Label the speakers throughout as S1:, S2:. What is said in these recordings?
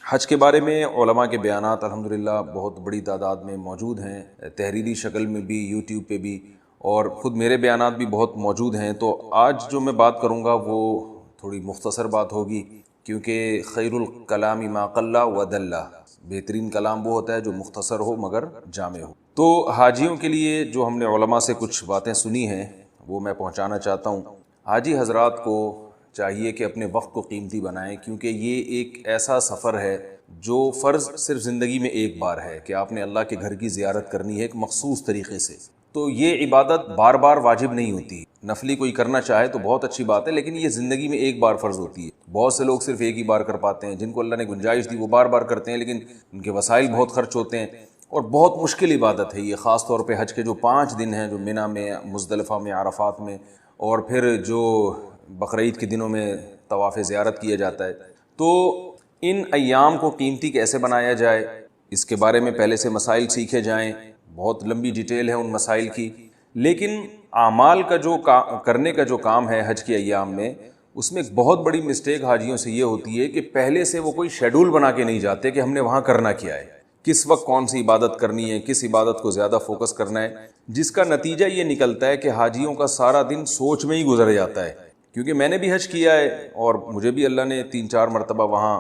S1: حج کے بارے میں علماء کے بیانات الحمدللہ بہت بڑی تعداد میں موجود ہیں، تحریری شکل میں بھی، یوٹیوب پہ بھی، اور خود میرے بیانات بھی بہت موجود ہیں۔ تو آج جو میں بات کروں گا وہ تھوڑی مختصر بات ہوگی، کیونکہ خیر الکلام ما قل و دل، بہترین کلام وہ ہوتا ہے جو مختصر ہو مگر جامع ہو۔ تو حاجیوں کے لیے جو ہم نے علماء سے کچھ باتیں سنی ہیں وہ میں پہنچانا چاہتا ہوں۔ حاجی حضرات کو چاہیے کہ اپنے وقت کو قیمتی بنائیں، کیونکہ یہ ایک ایسا سفر ہے جو فرض صرف زندگی میں ایک بار ہے کہ آپ نے اللہ کے گھر کی زیارت کرنی ہے ایک مخصوص طریقے سے۔ تو یہ عبادت بار بار واجب نہیں ہوتی، نفلی کوئی کرنا چاہے تو بہت اچھی بات ہے، لیکن یہ زندگی میں ایک بار فرض ہوتی ہے۔ بہت سے لوگ صرف ایک ہی بار کر پاتے ہیں، جن کو اللہ نے گنجائش دی وہ بار بار کرتے ہیں، لیکن ان کے وسائل بہت خرچ ہوتے ہیں، اور بہت مشکل عبادت ہے یہ، خاص طور پہ حج کے جو 5 دن ہیں، جو منی میں، مزدلفہ میں، عرفات میں، اور پھر جو بقرعید کے دنوں میں طواف زیارت کیا جاتا ہے۔ تو ان ایام کو قیمتی کیسے بنایا جائے، اس کے بارے میں پہلے سے مسائل سیکھے جائیں۔ بہت لمبی ڈیٹیل ہے ان مسائل کی، لیکن اعمال کا جو کرنے کا جو کام ہے حج کے ایام میں، اس میں ایک بہت بڑی مسٹیک حاجیوں سے یہ ہوتی ہے کہ پہلے سے وہ کوئی شیڈول بنا کے نہیں جاتے کہ ہم نے وہاں کرنا کیا ہے، کس وقت کون سی عبادت کرنی ہے، کس عبادت کو زیادہ فوکس کرنا ہے، جس کا نتیجہ یہ نکلتا ہے کہ حاجیوں کا سارا دن سوچ میں ہی گزر جاتا ہے۔ کیونکہ میں نے بھی حج کیا ہے، اور مجھے بھی اللہ نے 3-4 مرتبہ وہاں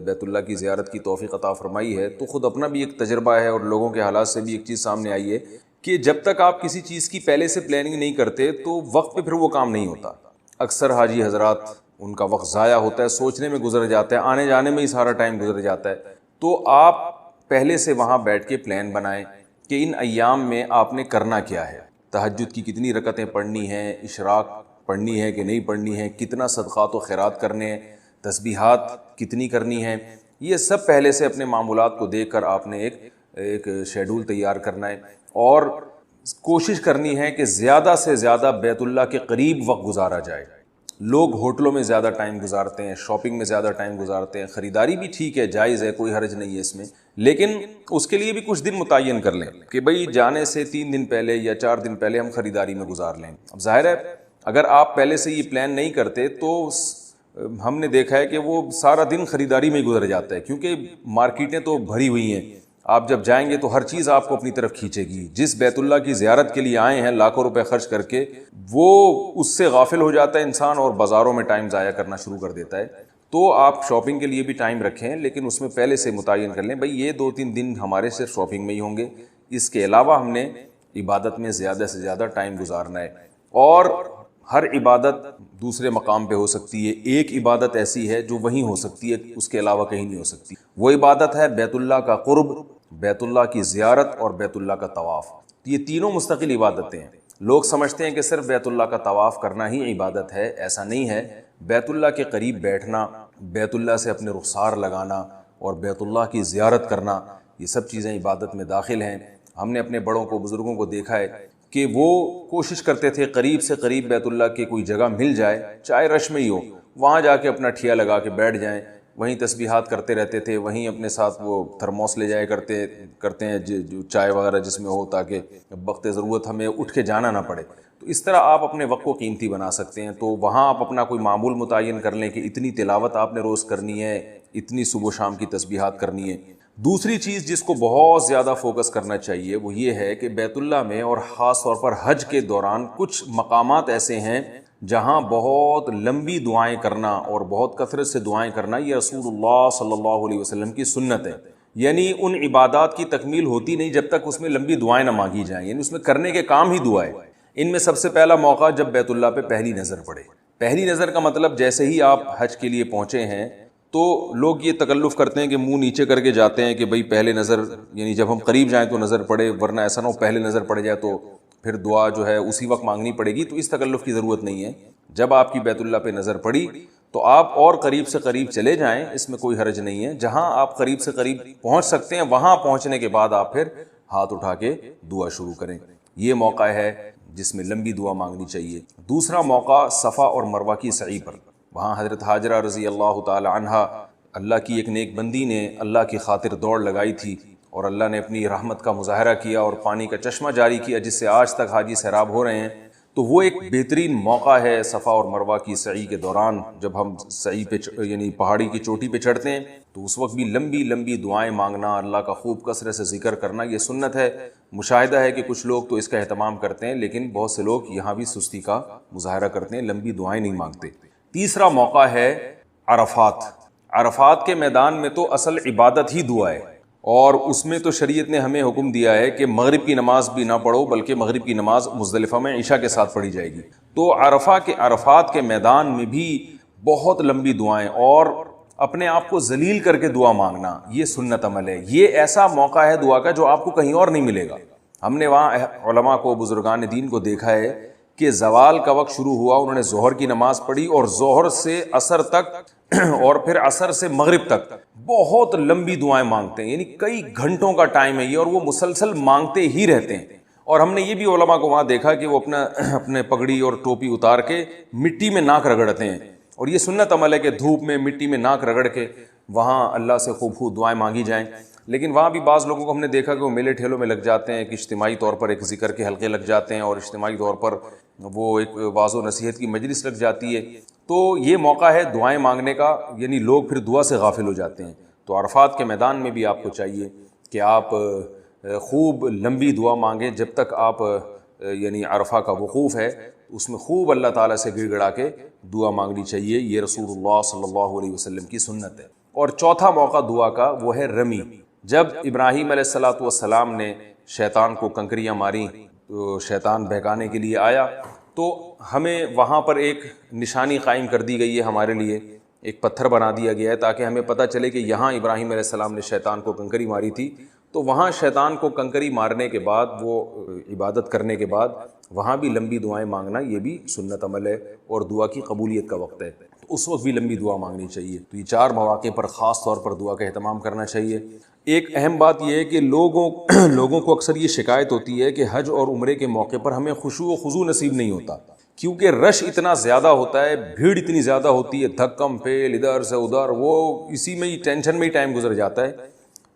S1: بیت اللہ کی زیارت کی توفیق عطا فرمائی ہے، تو خود اپنا بھی ایک تجربہ ہے، اور لوگوں کے حالات سے بھی ایک چیز سامنے آئی ہے کہ جب تک آپ کسی چیز کی پہلے سے پلاننگ نہیں کرتے تو وقت پہ پھر وہ کام نہیں ہوتا۔ اکثر حاجی حضرات ان کا وقت ضائع ہوتا ہے، سوچنے میں گزر جاتا ہے، آنے جانے میں ہی سارا ٹائم گزر جاتا ہے۔ تو آپ پہلے سے وہاں بیٹھ کے پلان بنائیں کہ ان ایام میں آپ نے کرنا کیا ہے، تہجد کی کتنی رکعتیں پڑھنی ہیں، اشراق پڑھنی ہے کہ نہیں پڑھنی ہے، کتنا صدقات و خیرات کرنے ہیں، تسبیحات کتنی کرنی ہیں، یہ سب پہلے سے اپنے معمولات کو دیکھ کر آپ نے ایک شیڈول تیار کرنا ہے، اور کوشش کرنی ہے کہ زیادہ سے زیادہ بیت اللہ کے قریب وقت گزارا جائے۔ لوگ ہوٹلوں میں زیادہ ٹائم گزارتے ہیں، شاپنگ میں زیادہ ٹائم گزارتے ہیں، خریداری بھی ٹھیک ہے، جائز ہے، کوئی حرج نہیں ہے اس میں، لیکن اس کے لیے بھی کچھ دن متعین کر لیں کہ بھئی جانے سے 3 دن پہلے یا 4 دن پہلے ہم خریداری میں گزار لیں۔ اب ظاہر ہے اگر آپ پہلے سے یہ پلان نہیں کرتے تو ہم نے دیکھا ہے کہ وہ سارا دن خریداری میں گزر جاتا ہے، کیونکہ مارکیٹیں تو بھری ہوئی ہیں، آپ جب جائیں گے تو ہر چیز آپ کو اپنی طرف کھینچے گی۔ جس بیت اللہ کی زیارت کے لیے آئے ہیں لاکھوں روپے خرچ کر کے، وہ اس سے غافل ہو جاتا ہے انسان، اور بازاروں میں ٹائم ضائع کرنا شروع کر دیتا ہے۔ تو آپ شاپنگ کے لیے بھی ٹائم رکھیں، لیکن اس میں پہلے سے متعین کر لیں بھئی یہ 2-3 دن ہمارے صرف شاپنگ میں ہی ہوں گے، اس کے علاوہ ہم نے عبادت میں زیادہ سے زیادہ ٹائم گزارنا ہے۔ اور ہر عبادت دوسرے مقام پہ ہو سکتی ہے، ایک عبادت ایسی ہے جو وہیں ہو سکتی ہے، اس کے علاوہ کہیں نہیں ہو سکتی۔ وہ عبادت ہے بیت اللہ کا قرب، بیت اللہ کی زیارت اور بیت اللہ کا طواف۔ یہ تینوں مستقل عبادتیں ہیں۔ لوگ سمجھتے ہیں کہ صرف بیت اللہ کا طواف کرنا ہی عبادت ہے، ایسا نہیں ہے۔ بیت اللہ کے قریب بیٹھنا، بیت اللہ سے اپنے رخسار لگانا اور بیت اللہ کی زیارت کرنا، یہ سب چیزیں عبادت میں داخل ہیں۔ ہم نے اپنے بڑوں کو، بزرگوں کو دیکھا ہے کہ وہ کوشش کرتے تھے قریب سے قریب بیت اللہ کی کوئی جگہ مل جائے، چاہے رش میں ہی ہو، وہاں جا کے اپنا ٹھیا لگا کے بیٹھ جائیں، وہیں تسبیحات کرتے رہتے تھے، وہیں اپنے ساتھ وہ تھرموس لے جائے کرتے ہیں جو چائے وغیرہ جس میں ہو، تاکہ وقت ضرورت ہمیں اٹھ کے جانا نہ پڑے۔ تو اس طرح آپ اپنے وقت کو قیمتی بنا سکتے ہیں۔ تو وہاں آپ اپنا کوئی معمول متعین کر لیں کہ اتنی تلاوت آپ نے روز کرنی ہے، اتنی صبح و شام کی تسبیحات کرنی ہے۔ دوسری چیز جس کو بہت زیادہ فوکس کرنا چاہیے وہ یہ ہے کہ بیت اللہ میں، اور خاص طور پر حج کے دوران، کچھ مقامات ایسے ہیں جہاں بہت لمبی دعائیں کرنا اور بہت کثرت سے دعائیں کرنا یہ رسول اللہ صلی اللہ علیہ وسلم کی سنت ہے۔ یعنی ان عبادات کی تکمیل ہوتی نہیں جب تک اس میں لمبی دعائیں نہ مانگی جائیں، یعنی اس میں کرنے کے کام ہی دعا ہے۔ ان میں سب سے پہلا موقع جب بیت اللہ پہ پہلی نظر پڑے۔ پہلی نظر کا مطلب جیسے ہی آپ حج کے لیے پہنچے ہیں تو لوگ یہ تکلف کرتے ہیں کہ منہ نیچے کر کے جاتے ہیں کہ بھئی پہلے نظر، یعنی جب ہم قریب جائیں تو نظر پڑے، ورنہ ایسا نہ ہو پہلے نظر پڑ جائے تو پھر دعا جو ہے اسی وقت مانگنی پڑے گی۔ تو اس تکلف کی ضرورت نہیں ہے۔ جب آپ کی بیت اللہ پہ نظر پڑی تو آپ اور قریب سے قریب چلے جائیں، اس میں کوئی حرج نہیں ہے۔ جہاں آپ قریب سے قریب پہنچ سکتے ہیں وہاں پہنچنے کے بعد آپ پھر ہاتھ اٹھا کے دعا شروع کریں۔ یہ موقع ہے جس میں لمبی دعا مانگنی چاہیے۔ دوسرا موقع صفا اور مروہ کی سعی پر، وہاں حضرت حاجرہ رضی اللہ تعالی عنہا، اللہ کی ایک نیک بندی نے اللہ کی خاطر دوڑ لگائی تھی، اور اللہ نے اپنی رحمت کا مظاہرہ کیا اور پانی کا چشمہ جاری کیا جس سے آج تک حاجی سیراب ہو رہے ہیں۔ تو وہ ایک بہترین موقع ہے صفا اور مروہ کی سعی کے دوران، جب ہم سعی پہ یعنی پہاڑی کی چوٹی پہ چڑھتے ہیں تو اس وقت بھی لمبی لمبی دعائیں مانگنا، اللہ کا خوب کثرت سے ذکر کرنا یہ سنت ہے۔ مشاہدہ ہے کہ کچھ لوگ تو اس کا اہتمام کرتے ہیں، لیکن بہت سے لوگ یہاں بھی سستی کا مظاہرہ کرتے ہیں، لمبی دعائیں نہیں مانگتے۔ تیسرا موقع ہے عرفات۔ عرفات کے میدان میں تو اصل عبادت ہی دعا ہے، اور اس میں تو شریعت نے ہمیں حکم دیا ہے کہ مغرب کی نماز بھی نہ پڑھو، بلکہ مغرب کی نماز مزدلفہ میں عشاء کے ساتھ پڑھی جائے گی۔ تو عرفات کے میدان میں بھی بہت لمبی دعائیں اور اپنے آپ کو ذلیل کر کے دعا مانگنا، یہ سنت عمل ہے۔ یہ ایسا موقع ہے دعا کا جو آپ کو کہیں اور نہیں ملے گا۔ ہم نے وہاں علماء کو، بزرگان دین کو دیکھا ہے کہ زوال کا وقت شروع ہوا، انہوں نے ظہر کی نماز پڑھی اور ظہر سے عصر تک اور پھر عصر سے مغرب تک بہت لمبی دعائیں مانگتے ہیں، یعنی کئی گھنٹوں کا ٹائم ہے یہ، اور وہ مسلسل مانگتے ہی رہتے ہیں۔ اور ہم نے یہ بھی علماء کو وہاں دیکھا کہ وہ اپنے پگڑی اور ٹوپی اتار کے مٹی میں ناک رگڑتے ہیں، اور یہ سنت عمل ہے کہ دھوپ میں مٹی میں ناک رگڑ کے وہاں اللہ سے خوب دعائیں مانگی جائیں۔ لیکن وہاں بھی بعض لوگوں کو ہم نے دیکھا کہ وہ میلے ٹھیلوں میں لگ جاتے ہیں، کہ اجتماعی طور پر ایک ذکر کے حلقے لگ جاتے ہیں، اور اجتماعی طور پر وہ ایک واعظ و نصیحت کی مجلس لگ جاتی ہے۔ تو یہ موقع ہے دعائیں مانگنے کا، یعنی لوگ پھر دعا سے غافل ہو جاتے ہیں۔ تو عرفات کے میدان میں بھی آپ کو چاہیے کہ آپ خوب لمبی دعا مانگیں، جب تک آپ یعنی عرفہ کا وقوف ہے اس میں خوب اللہ تعالیٰ سے گڑ گڑا کے دعا مانگنی چاہیے۔ یہ رسول اللہ صلی اللہ علیہ وسلم کی سنت ہے۔ اور چوتھا موقع دعا کا وہ ہے رمی۔ جب ابراہیم علیہ السلام نے شیطان کو کنکریاں ماری تو شیطان بہکانے کے لیے آیا، تو ہمیں وہاں پر ایک نشانی قائم کر دی گئی ہے، ہمارے لیے ایک پتھر بنا دیا گیا ہے تاکہ ہمیں پتہ چلے کہ یہاں ابراہیم علیہ السلام نے شیطان کو کنکری ماری تھی۔ تو وہاں شیطان کو کنکری مارنے کے بعد، وہ عبادت کرنے کے بعد وہاں بھی لمبی دعائیں مانگنا یہ بھی سنت عمل ہے، اور دعا کی قبولیت کا وقت ہے، تو اس وقت بھی لمبی دعا مانگنی چاہیے۔ تو یہ چار مواقع پر خاص طور پر دعا کا اہتمام کرنا چاہیے۔ ایک اہم بات یہ ہے کہ لوگوں کو اکثر یہ شکایت ہوتی ہے کہ حج اور عمرے کے موقع پر ہمیں خشوع و خضوع نصیب نہیں ہوتا، کیونکہ رش اتنا زیادہ ہوتا ہے، بھیڑ اتنی زیادہ ہوتی ہے، دھکم پھیل ادھر سے ادھر، وہ اسی میں ہی ٹینشن میں ہی ٹائم گزر جاتا ہے،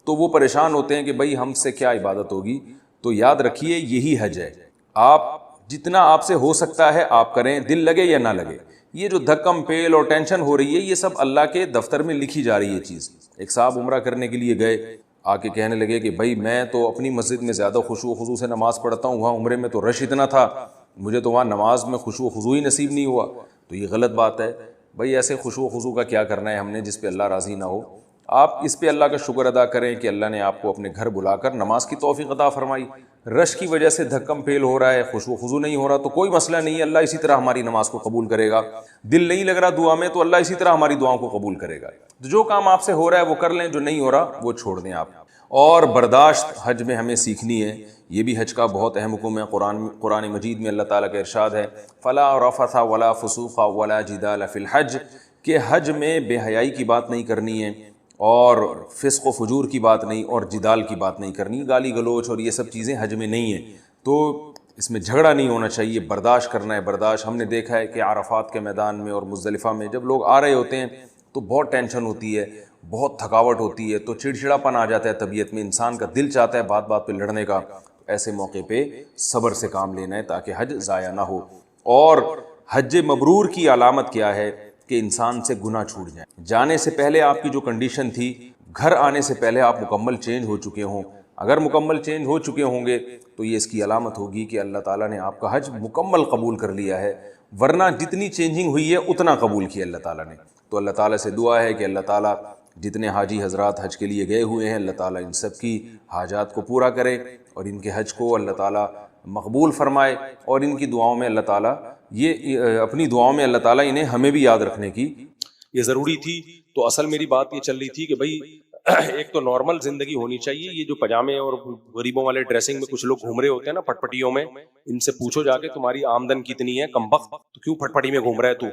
S1: تو وہ پریشان ہوتے ہیں کہ بھائی ہم سے کیا عبادت ہوگی۔ تو یاد رکھیے یہی حج ہے، آپ جتنا آپ سے ہو سکتا ہے آپ کریں، دل لگے یا نہ لگے۔ یہ جو دھکم پیل اور ٹینشن ہو رہی ہے یہ سب اللہ کے دفتر میں لکھی جا رہی ہے چیز۔ ایک صاحب عمرہ کرنے کے لیے گئے، آ کے کہنے لگے کہ بھائی میں تو اپنی مسجد میں زیادہ خشوع و خضوع سے نماز پڑھتا ہوں، وہاں عمرے میں تو رش اتنا تھا، مجھے تو وہاں نماز میں خشوع و خضوع ہی نصیب نہیں ہوا۔ تو یہ غلط بات ہے بھائی، ایسے خشوع و خضوع کا کیا کرنا ہے ہم نے جس پہ اللہ راضی نہ ہو۔ آپ اس پہ اللہ کا شکر ادا کریں کہ اللہ نے آپ کو اپنے گھر بلا کر نماز کی توفیق عطا فرمائی۔ رش کی وجہ سے دھکم پھیل ہو رہا ہے، خشوع و خضوع نہیں ہو رہا تو کوئی مسئلہ نہیں ہے، اللہ اسی طرح ہماری نماز کو قبول کرے گا۔ دل نہیں لگ رہا دعا میں تو اللہ اسی طرح ہماری دعاؤں کو قبول کرے گا۔ جو کام آپ سے ہو رہا ہے وہ کر لیں، جو نہیں ہو رہا وہ چھوڑ دیں آپ۔ اور برداشت حج میں ہمیں سیکھنی ہے، یہ بھی حج کا بہت اہم حکم ہے۔ قرآن مجید میں اللہ تعالیٰ کا ارشاد ہے فَلَا رَفَثَ وَلَا فُسُوقَ وَلَا جِدَالَ فِي الْحَجِّ، کہ حج میں بے حیائی کی بات نہیں کرنی ہے، اور فسق و فجور کی بات نہیں، اور جدال کی بات نہیں کرنی، گالی گلوچ اور یہ سب چیزیں حج میں نہیں ہیں۔ تو اس میں جھگڑا نہیں ہونا چاہیے، برداشت کرنا ہے۔ برداشت ہم نے دیکھا ہے کہ عرفات کے میدان میں اور مزدلفہ میں جب لوگ آ رہے ہوتے ہیں تو بہت ٹینشن ہوتی ہے، بہت تھکاوٹ ہوتی ہے، تو چڑچڑاپن آ جاتا ہے طبیعت میں، انسان کا دل چاہتا ہے بات بات پہ لڑنے کا۔ ایسے موقع پہ صبر سے کام لینا ہے تاکہ حج ضائع نہ ہو۔ اور حج مبرور کی علامت کیا ہے کہ انسان سے گناہ چھوٹ جائیں۔ جانے سے پہلے آپ کی جو کنڈیشن تھی، گھر آنے سے پہلے آپ مکمل چینج ہو چکے ہوں۔ اگر مکمل چینج ہو چکے ہوں گے تو یہ اس کی علامت ہوگی کہ اللہ تعالیٰ نے آپ کا حج مکمل قبول کر لیا ہے، ورنہ جتنی چینجنگ ہوئی ہے اتنا قبول کیا اللہ تعالیٰ نے۔ تو اللہ تعالیٰ سے دعا ہے کہ اللہ تعالیٰ جتنے حاجی حضرات حج کے لیے گئے ہوئے ہیں، اللہ تعالیٰ ان سب کی حاجات کو پورا کرے، اور ان کے حج کو اللہ تعالیٰ مقبول فرمائے، اور ان کی دعاؤں میں اللہ تعالیٰ اپنی دعاؤں میں اللہ تعالیٰ انہیں ہمیں بھی یاد رکھنے کی یہ ضروری تھی۔ تو اصل میری بات یہ چل رہی تھی کہ بھائی ایک تو نارمل زندگی ہونی چاہیے۔ یہ جو پجامے اور غریبوں والے ڈریسنگ میں کچھ لوگ گھوم رہے ہوتے ہیں نا پٹ پٹیوں میں، ان سے پوچھو جا کے تمہاری آمدن کتنی ہے کمبخت، تو کیوں پٹ پٹی میں گھوم رہا ہے تو؟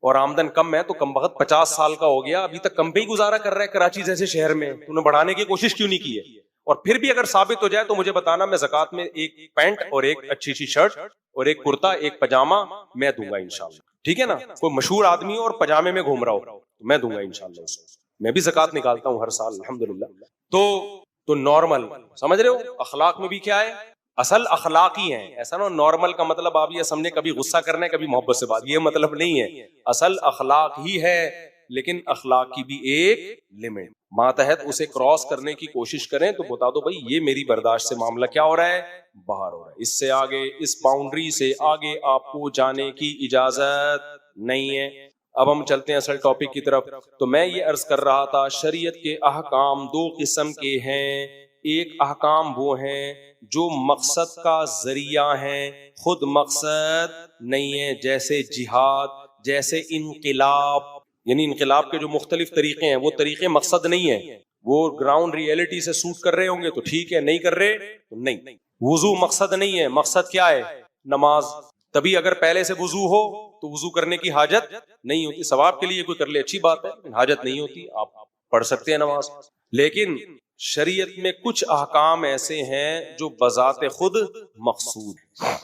S1: اور آمدن کم ہے تو کمبخت 50 سال کا ہو گیا، ابھی تک کم پہ ہی گزارا کر رہا ہے کراچی جیسے شہر میں، تو نے بڑھانے کی کوشش کیوں نہیں کی ہے؟ اور پھر بھی اگر ثابت ہو جائے تو مجھے بتانا، میں زکوٰۃ میں ایک پینٹ اور ایک اچھی سی شرٹ اور ایک کرتا ایک پجامہ میں دوں گا انشاءاللہ، ٹھیک ہے نا؟ کوئی مشہور آدمی اور پجامے میں گھوم رہا ہو میں دوں گا انشاءاللہ اسے۔ میں بھی زکوٰۃ نکالتا ہوں ہر سال الحمدللہ۔ تو نارمل سمجھ رہے ہو، اخلاق میں بھی کیا ہے، اصل اخلاق ہی ہیں۔ ایسا نا نارمل کا مطلب آپ یہ سمجھے کبھی غصہ کرنا ہے کبھی محبت سے بات، یہ مطلب نہیں ہے۔ اصل اخلاق ہی ہے
S2: لیکن اخلاق کی بھی ایک لمٹ، ماتحت اسے کراس کرنے کی کوشش کریں تو بتا دو بھائی یہ میری برداشت سے معاملہ کیا ہو رہا ہے، باہر ہو رہا ہے، اس سے آگے، اس باؤنڈری سے آگے آپ کو جانے کی اجازت نہیں ہے۔ اب ہم چلتے ہیں اصل ٹاپک کی طرف۔ تو میں یہ عرض کر رہا تھا شریعت کے احکام دو قسم کے ہیں، ایک احکام وہ ہیں جو مقصد کا ذریعہ ہیں، خود مقصد نہیں ہے، جیسے جہاد، جیسے انقلاب، یعنی انقلاب کے جو مختلف طریقے ہیں وہ طریقے مقصد نہیں ہیں، وہ گراؤنڈ ریئلٹی سے سوٹ کر رہے ہوں گے تو ٹھیک ہے، نہیں کر رہے تو نہیں۔ وضو مقصد نہیں ہے، مقصد کیا ہے، نماز، تبھی اگر پہلے سے وضو ہو تو وضو کرنے کی حاجت نہیں ہوتی، ثواب کے لیے کوئی کر لے اچھی بات ہے، حاجت نہیں ہوتی، آپ پڑھ سکتے ہیں نماز۔ لیکن شریعت میں کچھ احکام ایسے ہیں جو بذات خود مقصود ہیں،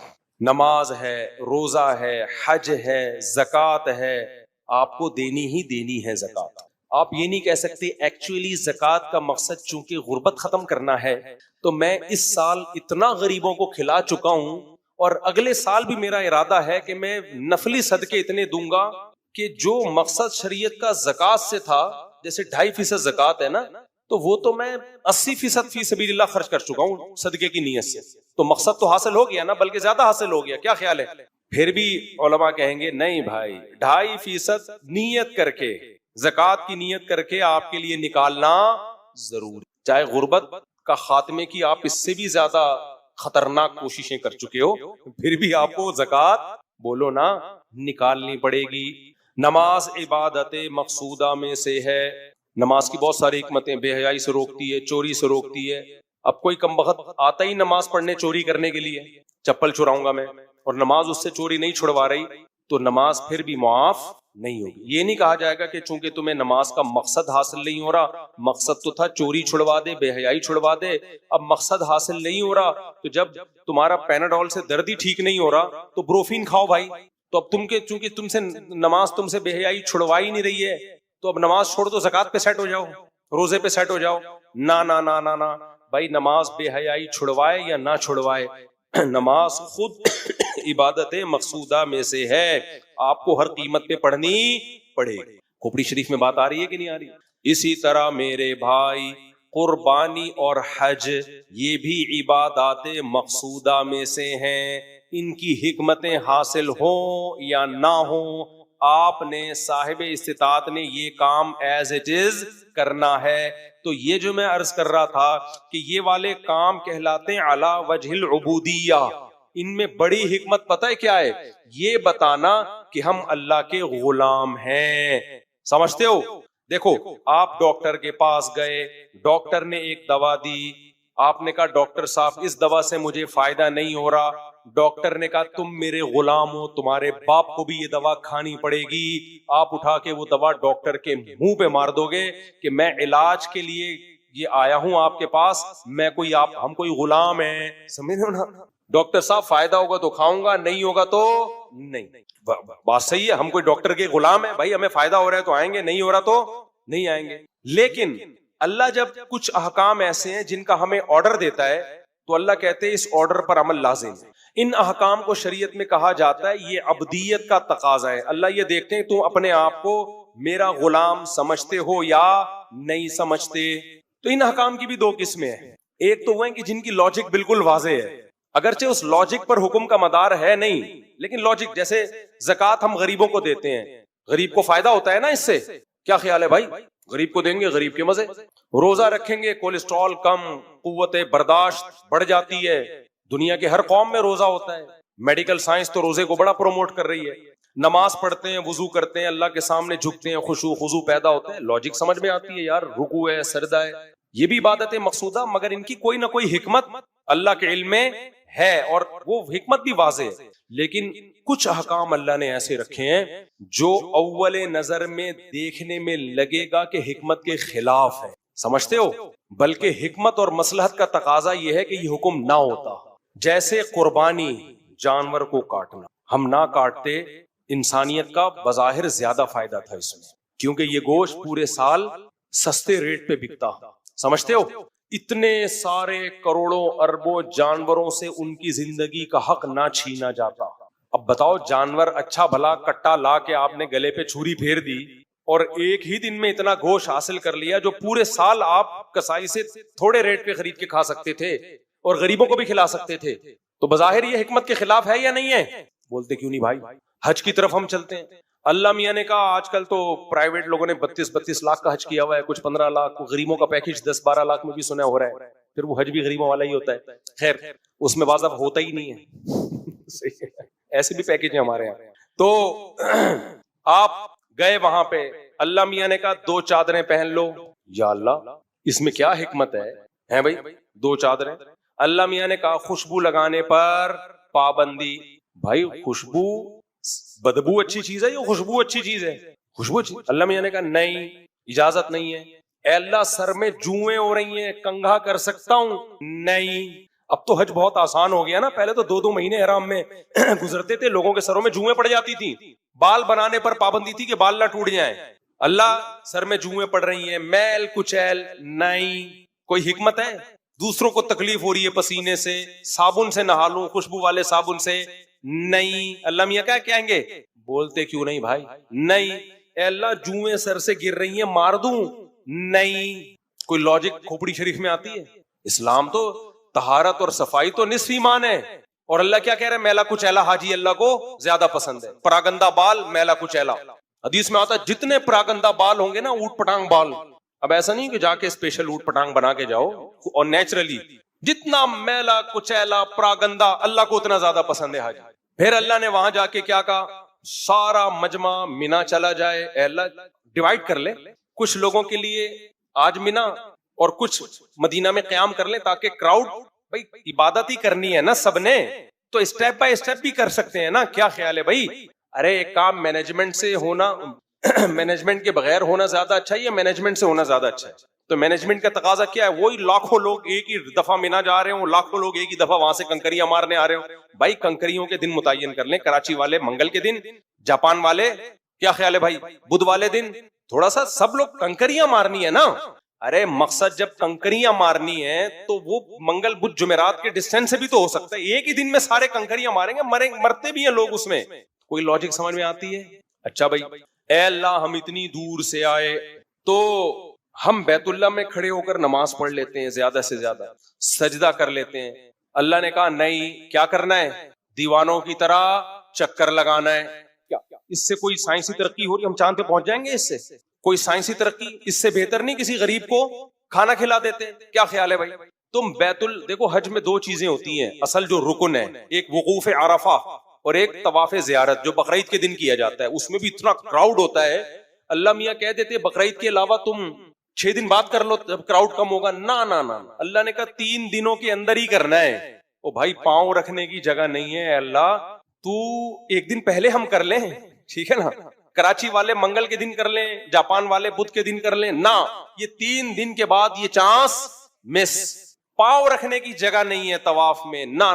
S2: نماز ہے، روزہ ہے، حج ہے، زکوٰۃ ہے، آپ کو دینی ہی دینی ہے زکوٰۃ۔ آپ یہ نہیں کہہ سکتے ایکچولی زکوٰۃ کا مقصد چونکہ غربت ختم کرنا ہے تو میں اس سال اتنا غریبوں کو کھلا چکا ہوں اور اگلے سال بھی میرا ارادہ ہے کہ میں نفلی صدقے اتنے دوں گا کہ جو مقصد شریعت کا زکوٰۃ سے تھا، جیسے 2.5% زکوٰۃ ہے نا، تو وہ تو میں 80% فی سبیل اللہ خرچ کر چکا ہوں صدقے کی نیت سے، تو مقصد تو حاصل ہو گیا نا، بلکہ زیادہ حاصل ہو گیا، کیا خیال ہے؟ پھر بھی علماء کہیں گے نہیں بھائی، 2.5% نیت کر کے، زکوٰۃ کی نیت کر کے آپ کے لیے نکالنا ضروری، چاہے غربت کا خاتمے کی آپ اس سے بھی زیادہ خطرناک کوششیں کر چکے ہو، پھر بھی آپ کو زکوٰۃ بولو نا نکالنی پڑے گی۔ نماز عبادت مقصودہ میں سے ہے، نماز کی بہت ساری حکمتیں، بے حیائی سے روکتی ہے، چوری سے روکتی ہے۔ اب کوئی کم بخت آتا ہی نماز پڑھنے چوری کرنے کے لیے، چپل چراؤں گا میں، اور نماز اس سے چوری نہیں چھڑوا رہی تو نماز پھر بھی معاف نہیں ہوگی۔ یہ نہیں کہا جائے گا کہ چونکہ تمہیں نماز کا مقصد حاصل نہیں ہو رہا، مقصد تو تھا چوری چھڑوا دے، بے حیائی چھڑوا دے، اب مقصد حاصل نہیں ہو رہا تو جب تمہارا پیناڈول سے درد ہی ٹھیک نہیں ہو رہا تو بروفین کھاؤ بھائی، تو اب تم کے چونکہ تم سے نماز تم سے بے حیائی چھڑوا ہی نہیں رہی ہے تو اب نماز چھوڑ دو، زکوٰۃ پہ سیٹ ہو جاؤ، روزے پہ سیٹ ہو جاؤ۔ نہ نہ نہ نہ نہ بھائی، نماز بے حیائی چھڑوائے یا نہ چھڑوائے، نماز خود عبادت مقصودہ میں سے ہے، آپ کو ہر قیمت پہ پڑھنی پڑے گی۔ کھوپڑی شریف میں بات آ رہی ہے کہ نہیں آ رہی؟ اسی طرح میرے بھائی قربانی اور حج یہ بھی عبادات مقصودہ میں سے ہیں، ان کی حکمتیں حاصل ہوں یا نہ ہوں، آپ نے صاحب استطاعت نے یہ کام ایز اٹ از کرنا ہے۔ تو یہ جو میں عرض کر رہا تھا کہ یہ والے کام کہلاتے ہیں علی وجہ العبودیہ، ان میں بڑی حکمت پتہ ہے کیا ہے؟ یہ بتانا کہ ہم اللہ کے غلام ہیں، سمجھتے ہو؟ دیکھو آپ ڈاکٹر کے پاس گئے، ڈاکٹر نے ایک دوا دی، آپ نے کہا ڈاکٹر صاحب اس دوا سے مجھے فائدہ نہیں ہو رہا، ڈاکٹر نے کہا تم میرے غلام ہو، تمہارے باپ کو بھی یہ دوا کھانی پڑے گی، آپ اٹھا کے وہ دوا ڈاکٹر کے منہ پہ مار دو گے کہ میں علاج کے لیے یہ آیا ہوں آپ کے پاس، میں کوئی ہم کوئی غلام ہیں، سمجھ رہے ہو نا؟ ڈاکٹر صاحب فائدہ ہوگا تو کھاؤں گا، نہیں ہوگا تو نہیں۔ بات صحیح ہے، ہم کوئی ڈاکٹر کے غلام ہیں بھائی، ہمیں فائدہ ہو رہا ہے تو آئیں گے، نہیں ہو رہا تو نہیں آئیں گے۔ لیکن اللہ جب کچھ احکام ایسے ہیں جن کا ہمیں آرڈر دیتا ہے تو اللہ کہتے ہیں اس آرڈر پر عمل لازم ہے۔ ان احکام کو شریعت میں کہا جاتا ہے یہ عبدیت کا تقاضا ہے، اللہ یہ دیکھتے ہیں تم اپنے آپ کو میرا غلام سمجھتے ہو یا نہیں سمجھتے۔ تو ان احکام کی بھی دو قسمیں ہیں، ایک تو وہ ہیں کہ جن کی لاجک بالکل واضح ہے، اگرچہ اس لاجک پر حکم کا مدار ہے نہیں، لیکن لاجک، جیسے زکوٰۃ ہم غریبوں کو دیتے ہیں، غریب کو فائدہ ہوتا ہے نا اس سے، کیا خیال ہے بھائی؟ غریب کو دیں گے، غریب کے مزے۔ روزہ رکھیں گے، کولیسٹرول کم، قوت برداشت بڑھ جاتی ہے، دنیا کے ہر قوم میں روزہ ہوتا ہے، میڈیکل سائنس تو روزے کو بڑا پروموٹ کر رہی ہے۔ نماز پڑھتے ہیں، وضو کرتے ہیں، اللہ کے سامنے جھکتے ہیں، خشوع خضوع پیدا ہوتا ہے، لاجک سمجھ میں آتی ہے یار، رکوع ہے، سجدہ ہے، یہ بھی عبادت مقصودہ، مگر ان کی کوئی نہ کوئی حکمت اللہ کے علم میں ہے اور وہ حکمت بھی واضح ہے۔ لیکن کچھ احکام اللہ نے ایسے رکھے ہیں جو اول نظر میں دیکھنے میں لگے گا کہ حکمت کے خلاف ہے، سمجھتے ہو؟ بلکہ حکمت اور مصلحت کا تقاضا یہ ہے کہ یہ حکم نہ ہوتا، جیسے قربانی، جانور کو کاٹنا، ہم نہ کاٹتے، انسانیت کا بظاہر زیادہ فائدہ تھا اس میں، کیونکہ یہ گوشت پورے سال سستے ریٹ پہ بکتا، سمجھتے ہو؟ اتنے سارے کروڑوں اربوں جانوروں سے ان کی زندگی کا حق نہ چھینا جاتا۔ اب بتاؤ، جانور اچھا بھلا کٹا لا کے آپ نے گلے پہ چھری پھیر دی اور ایک ہی دن میں اتنا گوشت حاصل کر لیا جو پورے سال آپ کسائی سے تھوڑے ریٹ پہ خرید کے کھا سکتے تھے اور غریبوں کو بھی کھلا سکتے تھے. تو بظاہر یہ حکمت کے خلاف ہے یا نہیں ہے؟ بولتے کیوں نہیں بھائی. حج کی طرف ہم چلتے ہیں. اللہ میاں نے کہا آج کل تو پرائیویٹ لوگوں نے 32 لاکھ کا حج کیا ہوا ہے, کچھ 15 لاکھ, غریبوں کا پیکج 10-12 لاکھ میں بھی سنا ہو رہا ہے. پھر وہ حج بھی غریبوں والا ہی ہوتا ہے. خیر اس میں بعض اب ہوتا ہی نہیں ہے. ایسے بھی پیکج ہیں ہمارے یہاں. تو آپ گئے وہاں پہ, اللہ میاں نے کہا 2 چادریں پہن لو. یا اللہ اس میں کیا حکمت ہے بھائی 2 چادریں. اللہ میاں نے کہا خوشبو لگانے پر پابندی. بھائی خوشبو بدبو اچھی چیز ہے یا خوشبو اچھی چیز ہے؟ خوشبو اچھی. اللہ میاں نے کہا نہیں اجازت نہیں ہے. اے اللہ سر میں جوئیں ہو رہی ہیں, کنگھا کر سکتا ہوں؟ نہیں. اب تو حج بہت آسان ہو گیا نا, پہلے تو 2 مہینے احرام میں گزرتے تھے, لوگوں کے سروں میں جوئیں پڑ جاتی تھی. بال بنانے پر پابندی تھی کہ بال نہ ٹوٹ جائیں. اللہ سر میں جوئیں پڑ رہی ہیں, میل کچیل نہیں. کوئی حکمت ہے؟ دوسروں کو تکلیف ہو رہی ہے پسینے سے, صابن سے نہا لوں, خوشبو والے صابن سے نہیں. اللہ میاں کیا کہیں گے؟ بولتے کیوں نہیں بھائی؟ نہیں. اے اللہ جوئیں سر سے گر رہی ہیں مار دوں؟ نہیں. کوئی لاجک کھوپڑی شریف میں آتی ہے؟ اسلام تو طہارت اور صفائی تو نصف ایمان ہے. اور اللہ کیا کہہ رہے ہیں؟ میلا کچیلا حاجی اللہ کو زیادہ پسند ہے. پراگندہ بال میلا کچیلا. حدیث میں آتا ہے جتنے پراگندہ بال ہوں گے نا, اوٹ پٹانگ بال. اب ایسا نہیں کہ جا کے اسپیشل اوٹ پٹانگ بنا کے جاؤ, اور نیچرلی جتنا میلا کچیلا پراگندہ اللہ کو اتنا زیادہ پسند ہے حاجی. پھر اللہ نے وہاں جا کے کیا کہا؟ سارا مجمع مینا چلا جائے. اے اللہ ڈیوائڈ کر لے, کچھ لوگوں کے لیے آج مینا اور کچھ مدینہ میں قیام کر لیں, تاکہ کراؤڈ, بھائی عبادت ہی کرنی ہے نا سب نے, تو اسٹیپ بائی اسٹیپ بھی کر سکتے ہیں نا. کیا خیال ہے بھائی؟ ارے ایک کام مینجمنٹ سے ہونا, مینجمنٹ کے بغیر ہونا زیادہ اچھا ہے یا مینجمنٹ سے ہونا زیادہ اچھا ہے؟ تو مینجمنٹ کا تقاضا کیا ہے؟ وہی لاکھوں لوگ ایک ہی دفعہ مینا جا رہے ہوں, لاکھوں لوگ ایک ہی دفعہ وہاں سے کنکریاں مارنے آ رہے ہوں. بھائی کنکریوں کے دن متعین کر لیں, کراچی والے منگل کے دن, جاپان والے کیا خیال ہے بھائی بدھ والے دن, تھوڑا سا سب لوگ کنکریاں مارنی ہے نا. ارے مقصد جب کنکریاں مارنی ہے تو وہ منگل بدھ جمعرات کے ڈسٹینس سے بھی تو ہو سکتا ہے. ایک ہی دن میں سارے کنکریاں ماریں گے, مرتے بھی ہیں لوگ اس میں. کوئی لاجک سمجھ میں آتی ہے؟ اچھا بھائی, اے اللہ ہم اتنی دور سے آئے تو ہم بیت اللہ میں کھڑے ہو کر نماز پڑھ لیتے ہیں, زیادہ سے زیادہ سجدہ کر لیتے ہیں. اللہ نے کہا نہیں, کیا کرنا ہے؟ دیوانوں کی طرح چکر لگانا ہے. کیا اس سے کوئی سائنسی ترقی ہو رہی؟ ہم چاند پہ پہنچ جائیں گے اس سے؟ کوئی سائنسی ترقی اس سے بہتر نہیں کسی غریب کو کھانا کھلا دیتے. کیا خیال ہے بھائی؟ تم دیکھو حج میں 2 چیزیں ہوتی ہیں اصل جو رکن ہے, ایک وقوف عرفہ اور ایک طواف زیارت جو بقرعید کے دن کیا جاتا ہے. اس میں بھی اتنا کراؤڈ ہوتا ہے, اللہ میاں کہہ دیتے بقرعید کے علاوہ تم 6 دن بعد کر لو جب کراؤڈ کم ہوگا. نا اللہ نے کہا 3 دنوں کے اندر ہی کرنا ہے. او بھائی پاؤں رکھنے کی جگہ نہیں ہے, اللہ تو 1 دن پہلے ہم کر لیں, ٹھیک ہے نا. کراچی والے منگل کے دن کر لیں, جاپان والے بدھ کے دن کر لیں. نہ, یہ 3 دن کے بعد یہ چانس مس. پاؤں رکھنے کی جگہ نہیں ہے طواف میں, نہ.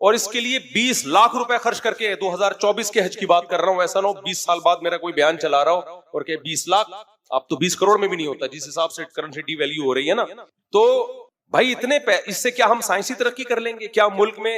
S2: اور اس کے لیے 20 لاکھ روپے خرچ کر کے 2024 کے حج کی بات کر رہا ہوں, ایسا نہ ہو 20 سال بعد میرا کوئی بیان چلا رہا ہو اور کہ 20 لاکھ اب تو 20 کروڑ میں بھی نہیں ہوتا جس حساب سے کرنسی ویلیو ہو رہی ہے نا. تو بھائی اتنے اس سے کیا ہم سائنسی ترقی کر لیں گے؟ کیا ملک میں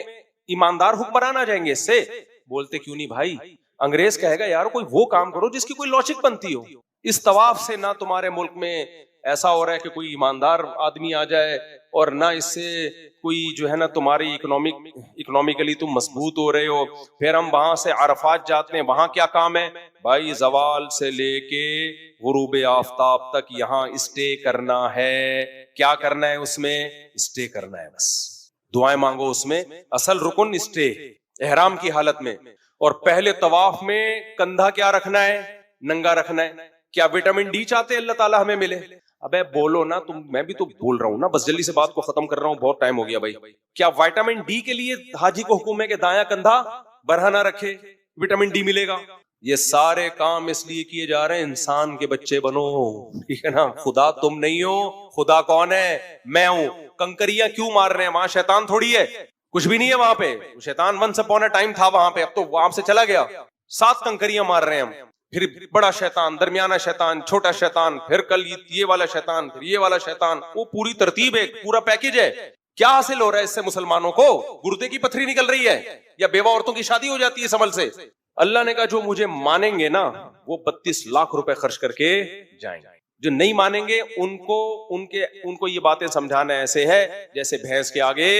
S2: ایماندار حکمران آ جائیں گے اس سے؟ بولتے کیوں نہیں بھائی. انگریز کہے گا یار کوئی وہ کام کرو جس کی کوئی لاجک بنتی ہو. اس طواف سے نہ تمہارے ملک میں ایسا ہو رہا ہے کہ کوئی ایماندار آدمی آ جائے, اور نہ اس سے کوئی جو ہے نا تمہاری اکنامکلی تم مضبوط ہو رہے ہو. پھر ہم وہاں سے عرفات جاتے ہیں, وہاں کیا کام ہے بھائی؟ زوال سے لے کے غروب آفتاب تک یہاں اسٹے کرنا ہے. کیا کرنا ہے اس میں؟ اسٹے کرنا ہے, بس دعائیں مانگو اس میں. اصل رکن اسٹے احرام کی حالت میں. اور پہلے طواف میں کندھا کیا رکھنا ہے؟ ننگا رکھنا ہے. کیا وٹامن ڈی چاہتے اللہ تعالیٰ ہمیں ملے؟ ابے بولو نا تم, میں بھی تو بول رہا ہوں نا, بس جلدی سے بات کو ختم کر رہا ہوں, بہت ٹائم ہو گیا بھائی. کیا وٹامن ڈی کے لیے حاجی کو حکم ہے کہ دایاں کندھا برہنہ رکھے, وٹامن ڈی ملے گا؟ یہ سارے کام اس لیے کیے جا رہے ہیں انسان کے بچے بنو, ٹھیک ہے نا. خدا تم نہیں ہو, خدا کون ہے؟ میں ہوں. کنکریاں کیوں مار رہے ہیں؟ وہاں شیطان تھوڑی ہے, کچھ بھی نہیں ہے وہاں پہ. شیطان ونس اپون اے ٹائم تھا وہاں پہ, اب تو وہاں سے چلا گیا. 7 کنکریاں مار رہے ہیں ہم. پھر بڑا شیطان, درمیانہ شیطان, چھوٹا شیطان, پھر کل یہ والا شیطان, پھر یہ والا شیطان. وہ پوری ترتیب ہے, پورا پیکج ہے. کیا حاصل ہو رہا ہے اس سے مسلمانوں کو؟ گردے کی پتھری نکل رہی ہے یا بیوہ عورتوں کی شادی ہو جاتی ہے سمل سے؟ اللہ نے کہا جو مجھے مانیں گے نا وہ 32 لاکھ روپے خرچ کر کے جائیں گے، جو نہیں مانیں گے ان کو یہ باتیں سمجھانا ایسے ہے جیسے بھینس کے آگے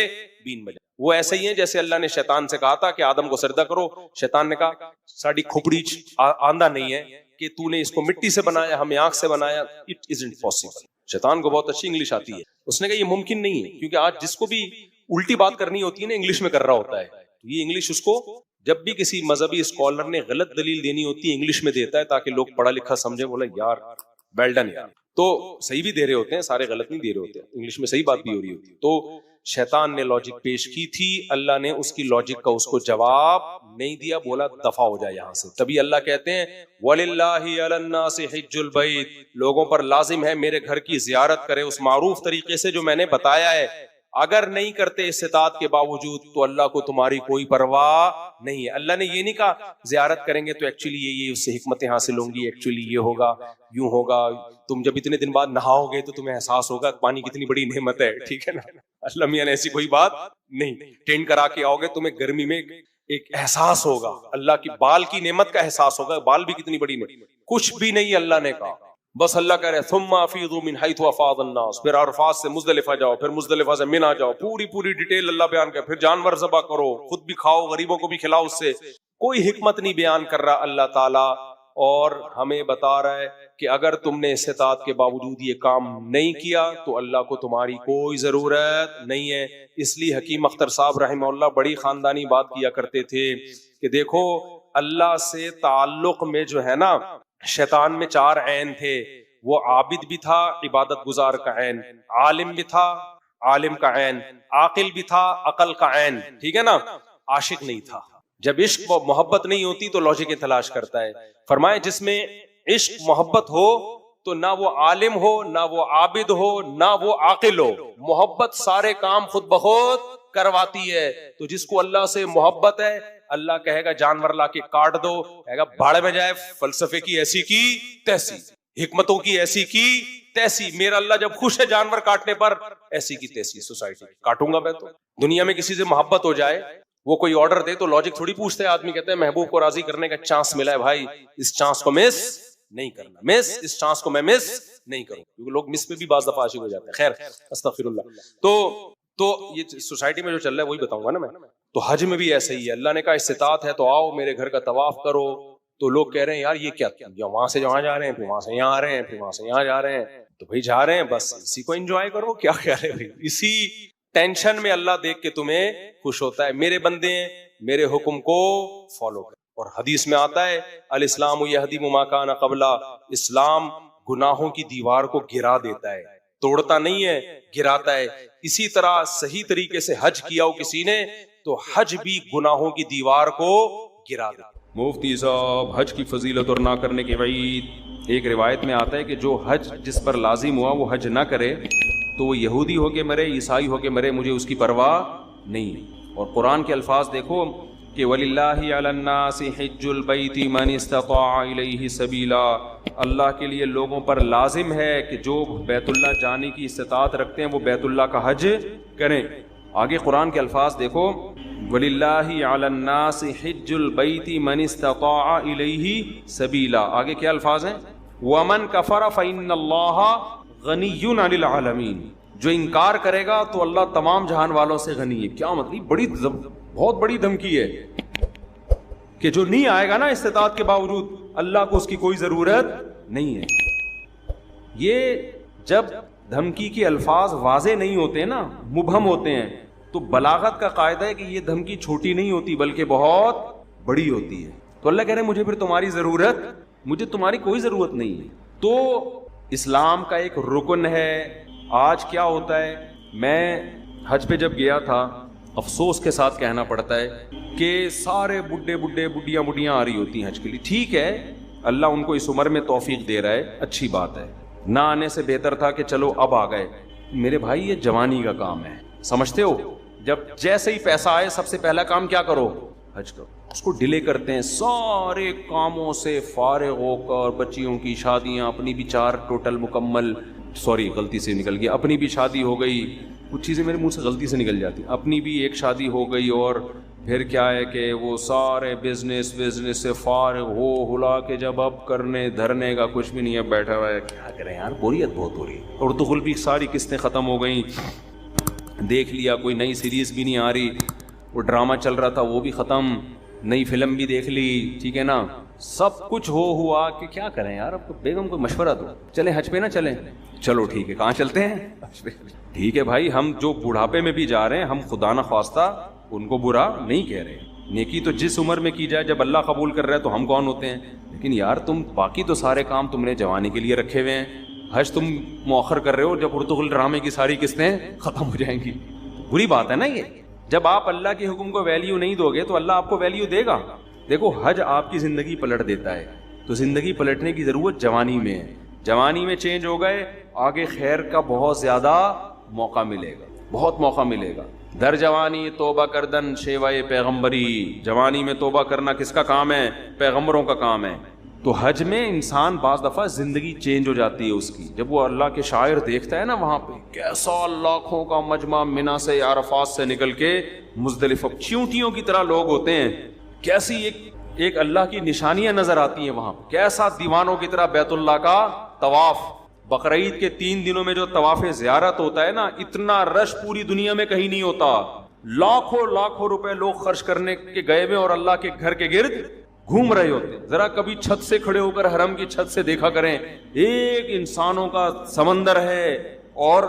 S2: بین بجا. وہ ایسے ہی ہیں جیسے اللہ نے شیطان سے کہا تھا کہ آدم کو سجدہ کرو. شیطان نے کہا ساڑی کھوپڑی آندہ نہیں ہے کہ تو نے اس کو مٹی سے بنایا ہمیں آنکھ سے بنایا. It isn't possible. شیطان کو بہت اچھی انگلش آتی ہے. اس نے کہا یہ ممکن نہیں ہے، کیونکہ آج جس کو بھی الٹی بات کرنی ہوتی ہے نا انگلش میں کر رہا ہوتا ہے. تو یہ انگلش اس کو جب بھی کسی مذہبی اسکالر نے غلط دلیل دینی ہوتی ہے انگلش میں دیتا ہے تاکہ لوگ پڑھا لکھا سمجھے، بولے یار ویل ڈن یار. تو صحیح بھی دے رہے ہوتے ہیں، سارے غلط نہیں دے رہے ہوتے، انگلش میں صحیح بات بھی ہو رہی ہوتی ہے. تو شیطان نے لاجک پیش کی تھی، اللہ نے اس کی لاجک کا اس کو جواب نہیں دیا، بولا دفع ہو جائے یہاں سے. تبھی اللہ کہتے ہیں وَلِلَّهِ عَلَى النَّاسِ حِجُّ الْبَيْتِ، لوگوں پر لازم ہے میرے گھر کی زیارت کرے اس معروف طریقے سے جو میں نے بتایا ہے. اگر نہیں کرتے استطاعت کے باوجود تو اللہ کو تمہاری کوئی پرواہ نہیں ہے. اللہ نے یہ نہیں کہا زیارت کریں گے تو ایکچولی یہ اس سے حکمتیں حاصل ہوں گی، ایکچولی یہ ہوگا یوں ہوگا. تم جب اتنے دن بعد نہاؤ گے تو تمہیں احساس ہوگا پانی کتنی بڑی نعمت ہے، ٹھیک ہے نا. اللہ میاں نے ایسی کوئی بات نہیں. ٹینٹ کرا کے آؤ گے تمہیں گرمی میں ایک احساس ہوگا، اللہ کی بال کی نعمت کا احساس ہوگا، بال بھی کتنی بڑی نعمت. کچھ بھی نہیں اللہ نے کہا، بس اللہ کہہ رہے ثم افیضوا من حیث افاض الناس، پھر عرفات سے مزدلفہ جاؤ، پھر مزدلفہ سے منی جاؤ، پوری ڈیٹیل اللہ بیان کر. پھر جانور ذبح کرو، خود بھی کھاؤ، غریبوں کو بھی کھلاؤ. اس سے کوئی حکمت نہیں بیان کر رہا اللہ تعالی، اور ہمیں بتا رہا ہے کہ اگر تم نے استطاعت کے باوجود یہ کام نہیں کیا تو اللہ کو تمہاری کوئی ضرورت نہیں ہے. اس لیے حکیم اختر صاحب رحمہ اللہ بڑی خاندانی بات کیا کرتے تھے کہ دیکھو اللہ سے تعلق میں جو ہے نا شیطان میں 4 عین تھے. وہ عابد بھی تھا، عبادت گزار کا عین، عالم بھی تھا، عالم کا عین، عاقل بھی تھا، عقل کا عین، ٹھیک ہے نا. عاشق نہیں تھا. جب عشق و محبت نہیں ہوتی تو لاجک تلاش کرتا ہے. فرمائے جس میں عشق محبت ہو تو نہ وہ عالم ہو، نہ وہ عابد ہو، نہ وہ عاقل ہو. محبت سارے کام خود بخود کرواتی ہے. تو جس کو اللہ سے محبت ہے اللہ کہے گا جانور لا کے کاٹ دو، کہے گا بھاڑ میں جائے، فلسفے کی ایسی کی تیسی، حکمتوں کی ایسی کی تیسی. میرا اللہ جب خوش ہے جانور کاٹنے پر، ایسی کی تیسی سوسائٹی کاٹوں گا میں. تو دنیا میں کسی سے محبت ہو جائے، وہ کوئی آرڈر دے تو لاجک تھوڑی پوچھتے ہیں. آدمی کہتے ہیں محبوب کو راضی کرنے کا چانس ملا ہے بھائی، اس چانس کو مس نہیں کرنا، اس چانس کو میں مس نہیں کروں، کیونکہ لوگ مس میں بھی بعض دفعہ عاشق ہو جاتے ہیں. خیر استغفر اللہ. تو یہ سوسائٹی میں جو چل رہا ہے وہی بتاؤں گا نا میں. تو حج میں بھی ایسا ہی ہے. اللہ نے کہا استطاعت ہے تو آؤ میرے گھر کا طواف کرو. تو لوگ کہہ رہے ہیں یار یہ کیا، وہاں سے وہاں جا رہے ہیں، پھر وہاں سے یہاں آ رہے ہیں، پھر وہاں سے یہاں جا رہے ہیں. تو بھائی جا رہے ہیں بس اسی کو انجوائے کرو. کیا خیال ہے بھائی؟ اسی ٹینشن میں اللہ دیکھ کے تمہیں خوش ہوتا ہے. میرے بندے ہیں، میرے حکم کو فالو کر. اور حدیث میں آتا ہے الاسلام یہدم ما کان قبلا، اسلام گناہوں کی دیوار کو گرا دیتا ہے، توڑتا نہیں ہے، گراتا ہے. اسی طرح صحیح طریقے سے حج کیا ہو کسی نے تو حج بھی گناہوں کی دیوار کو گرا دیتا. مفتی صاحب حج کی فضیلت اور نہ کرنے کے وعید. ایک روایت میں آتا ہے کہ جو حج جس پر لازم ہوا وہ حج نہ کرے تو وہ یہودی ہو کے مرے، عیسائی ہو کے مرے، مجھے اس کی پرواہ نہیں. اور قرآن کے الفاظ دیکھو کہ وَلِلَّهِ عَلَى النَّاسِ حِجُّ الْبَيْتِ مَنِ اسْتَطَاعَ إِلَيْهِ سَبِيلًا، اللہ کے لیے لوگوں پر لازم ہے کہ جو بیت اللہ جانے کی استطاعت رکھتے ہیں وہ بیت اللہ کا حج کریں. آگے قرآن کے الفاظ دیکھو وَلِلَّهِ عَلَى النَّاسِ حِجُّ الْبَيْتِ مَنِ اسْتَطَاعَ إِلَيْهِ سَبِيلًا. آگے کیا الفاظ ہیں؟ وَمَنْ كَفَرَ فَإِنَّ اللَّهَ غَنِيٌّ عَنِ الْعَالَمِينَ. جو انکار کرے گا تو اللہ تمام جہان والوں سے غنی ہے. کیا مطلب؟ بہت بڑی دھمکی ہے کہ جو نہیں آئے گا نا استطاعت کے باوجود اللہ کو اس کی کوئی ضرورت نہیں ہے. یہ جب دھمکی کے الفاظ واضح نہیں ہوتے نا، مبہم ہوتے ہیں، تو بلاغت کا قاعدہ ہے کہ یہ دھمکی چھوٹی نہیں ہوتی بلکہ بہت بڑی ہوتی ہے. تو اللہ کہہ رہے ہیں مجھے پھر تمہاری ضرورت، مجھے تمہاری کوئی ضرورت نہیں ہے. تو اسلام کا ایک رکن ہے. آج کیا ہوتا ہے، میں حج پہ جب گیا تھا افسوس کے ساتھ کہنا پڑتا ہے کہ سارے بڈھیاں آ رہی ہوتی ہیں حج کے لیے. ٹھیک ہے، اللہ ان کو اس عمر میں توفیق دے رہا ہے، اچھی بات ہے. نہ آنے سے بہتر تھا کہ چلو اب آ گئے. میرے بھائی یہ جوانی کا کام ہے، سمجھتے ہو؟ جب جیسے ہی پیسہ آئے سب سے پہلا کام کیا کرو؟ حج کرو. اس کو ڈیلے کرتے ہیں، سارے کاموں سے فارغ ہو کر، بچیوں کی شادیاں، اپنی بھی 4 ٹوٹل مکمل، سوری غلطی سے نکل گیا, اپنی بھی شادی ہو گئی, کچھ چیزیں میرے منہ سے غلطی سے نکل جاتی, اپنی بھی ایک شادی ہو گئی, اور پھر کیا ہے کہ وہ سارے بزنس سے فارغ ہو ہلا کے جب اب کرنے دھرنے کا کچھ بھی نہیں ہے, بیٹھا ہوا ہے, کیا کریں یار, بوریت بہت ہو رہی ہے. اردو غل بھی ساری قسطیں ختم ہو گئیں, دیکھ لیا, کوئی نئی سیریز بھی نہیں آ رہی, وہ ڈرامہ چل رہا تھا وہ بھی ختم, نئی فلم بھی دیکھ لی, ٹھیک ہے نا, سب کچھ ہوا کہ کیا کریں یار. اب بیگم کو مشورہ دو, چلیں حج پہ نہ چلیں, چلو ٹھیک ہے, کہاں چلتے ہیں, ٹھیک ہے بھائی, ہم جو بڑھاپے میں بھی جا رہے ہیں, ہم خدا نہ خواستہ ان کو برا نہیں کہہ رہے, نیکی تو جس عمر میں کی جائے, جب اللہ قبول کر رہا ہے تو ہم کون ہوتے ہیں, لیکن یار تم باقی تو سارے کام تم نے جوانی کے لیے رکھے ہوئے ہیں, حج تم مؤخر کر رہے ہو جب ارطغرل ڈرامے کی ساری قسطیں ختم ہو جائیں گی. بری بات ہے نا یہ, جب آپ اللہ کے حکم کو ویلیو نہیں دو گے تو اللہ آپ کو ویلیو دے گا. دیکھو حج آپ کی زندگی پلٹ دیتا ہے, تو زندگی پلٹنے کی ضرورت جوانی میں ہے, جوانی میں چینج ہو گئے, آگے خیر کا بہت زیادہ موقع ملے گا, بہت موقع ملے گا. در جوانی توبہ کردن شیوائے پیغمبری, جوانی میں توبہ کرنا کس کا کام ہے, پیغمبروں کا کام ہے. تو حج میں انسان بعض دفعہ زندگی چینج ہو جاتی ہے اس کی, جب وہ اللہ کے شاعر دیکھتا ہے نا, وہاں پہ کیسا لاکھوں کا مجمع منا سے عرفات سے نکل کے مزدلفہ, چیونٹیوں کی طرح لوگ ہوتے ہیں, کیسی ایک اللہ کی نشانیاں نظر آتی ہیں وہاں, کیسا دیوانوں کی طرح بیت اللہ کا طواف. بقرعید کے 3 دنوں میں جو طواف زیارت ہوتا ہے نا, اتنا رش پوری دنیا میں کہیں نہیں ہوتا, لاکھوں روپے لوگ خرچ کرنے کے گئے ہوئے اور اللہ کے گھر کے گرد گھوم رہے ہوتے ہیں. ذرا کبھی چھت سے کھڑے ہو کر حرم کی چھت سے دیکھا کریں, ایک انسانوں کا سمندر ہے اور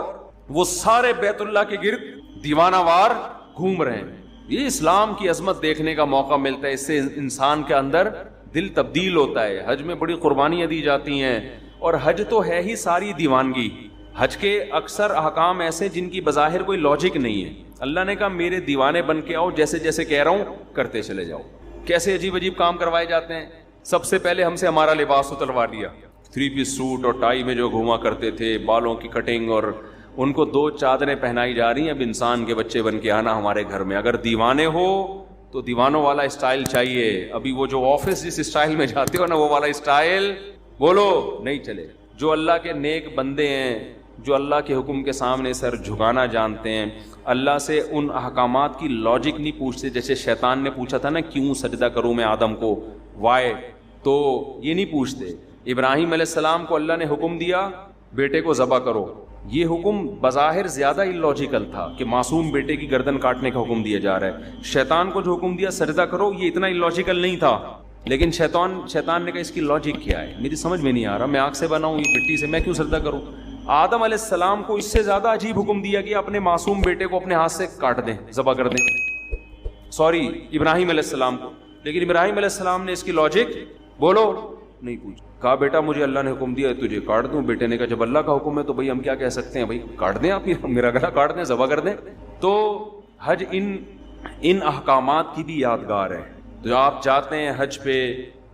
S2: وہ سارے بیت اللہ کے گرد دیوانہ وار گھوم رہے ہیں. یہ اسلام کی عظمت دیکھنے کا موقع ملتا ہے, اس سے انسان کے اندر دل تبدیل ہوتا ہے. حج میں بڑی قربانیاں دی جاتی ہیں, اور حج تو ہے ہی ساری دیوانگی. حج کے اکثر احکام ایسے جن کی بظاہر کوئی لاجک نہیں ہے, اللہ نے کہا میرے دیوانے بن کے آؤ, جیسے جیسے کہہ رہا ہوں کرتے چلے جاؤ. کیسے عجیب عجیب کام کروائے جاتے ہیں. سب سے پہلے ہم سے ہمارا لباس اتروا دیا, 3 پیس سوٹ اور ٹائی میں جو گھوما کرتے تھے, بالوں کی کٹنگ, اور ان کو 2 چادریں پہنائی جا رہی ہیں. اب انسان کے بچے بن کے آنا ہمارے گھر میں, اگر دیوانے ہو تو دیوانوں والا اسٹائل چاہیے. ابھی وہ جو آفس جس اسٹائل میں جاتے ہو نا, وہ والا اسٹائل بولو نہیں چلے. جو اللہ کے نیک بندے ہیں, جو اللہ کے حکم کے سامنے سر جھکانا جانتے ہیں, اللہ سے ان احکامات کی لاجک نہیں پوچھتے. جیسے شیطان نے پوچھا تھا نا, کیوں سجدہ کروں میں آدم کو, وائے, تو یہ نہیں پوچھتے. ابراہیم علیہ السلام کو اللہ نے حکم دیا بیٹے کو ذبح کرو, یہ حکم بظاہر زیادہ اللاجیکل تھا کہ معصوم بیٹے کی گردن کاٹنے کا حکم دیا جا رہا ہے. شیطان کو جو حکم دیا سجدہ کرو, یہ اتنا اللاجیکل نہیں تھا, لیکن شیطان نے کہا اس کی لاجک کیا ہے, میری سمجھ میں نہیں آ رہا, میں آگ سے بناؤں, یہ مٹی سے, میں کیوں سجدہ کروں. آدم علیہ السلام کو اس سے زیادہ عجیب حکم دیا کہ اپنے معصوم بیٹے کو اپنے ہاتھ سے کاٹ دیں, ذبح کر دیں. سوری, ابراہیم علیہ السلام کو. لیکن ابراہیم علیہ السلام نے اس کی لاجک بولو نہیں پوچھی. کہا بیٹا مجھے اللہ نے حکم دیا ہے تجھے کاٹ دوں. بیٹے نے کہا جب اللہ کا حکم ہے تو بھائی ہم کیا کہہ سکتے ہیں, بھائی کاٹ دیں, آپ میرا گلا کاٹ دیں, ذبح کر دیں. تو حج ان احکامات کی بھی یادگار ہے. تو آپ جاتے ہیں حج پہ,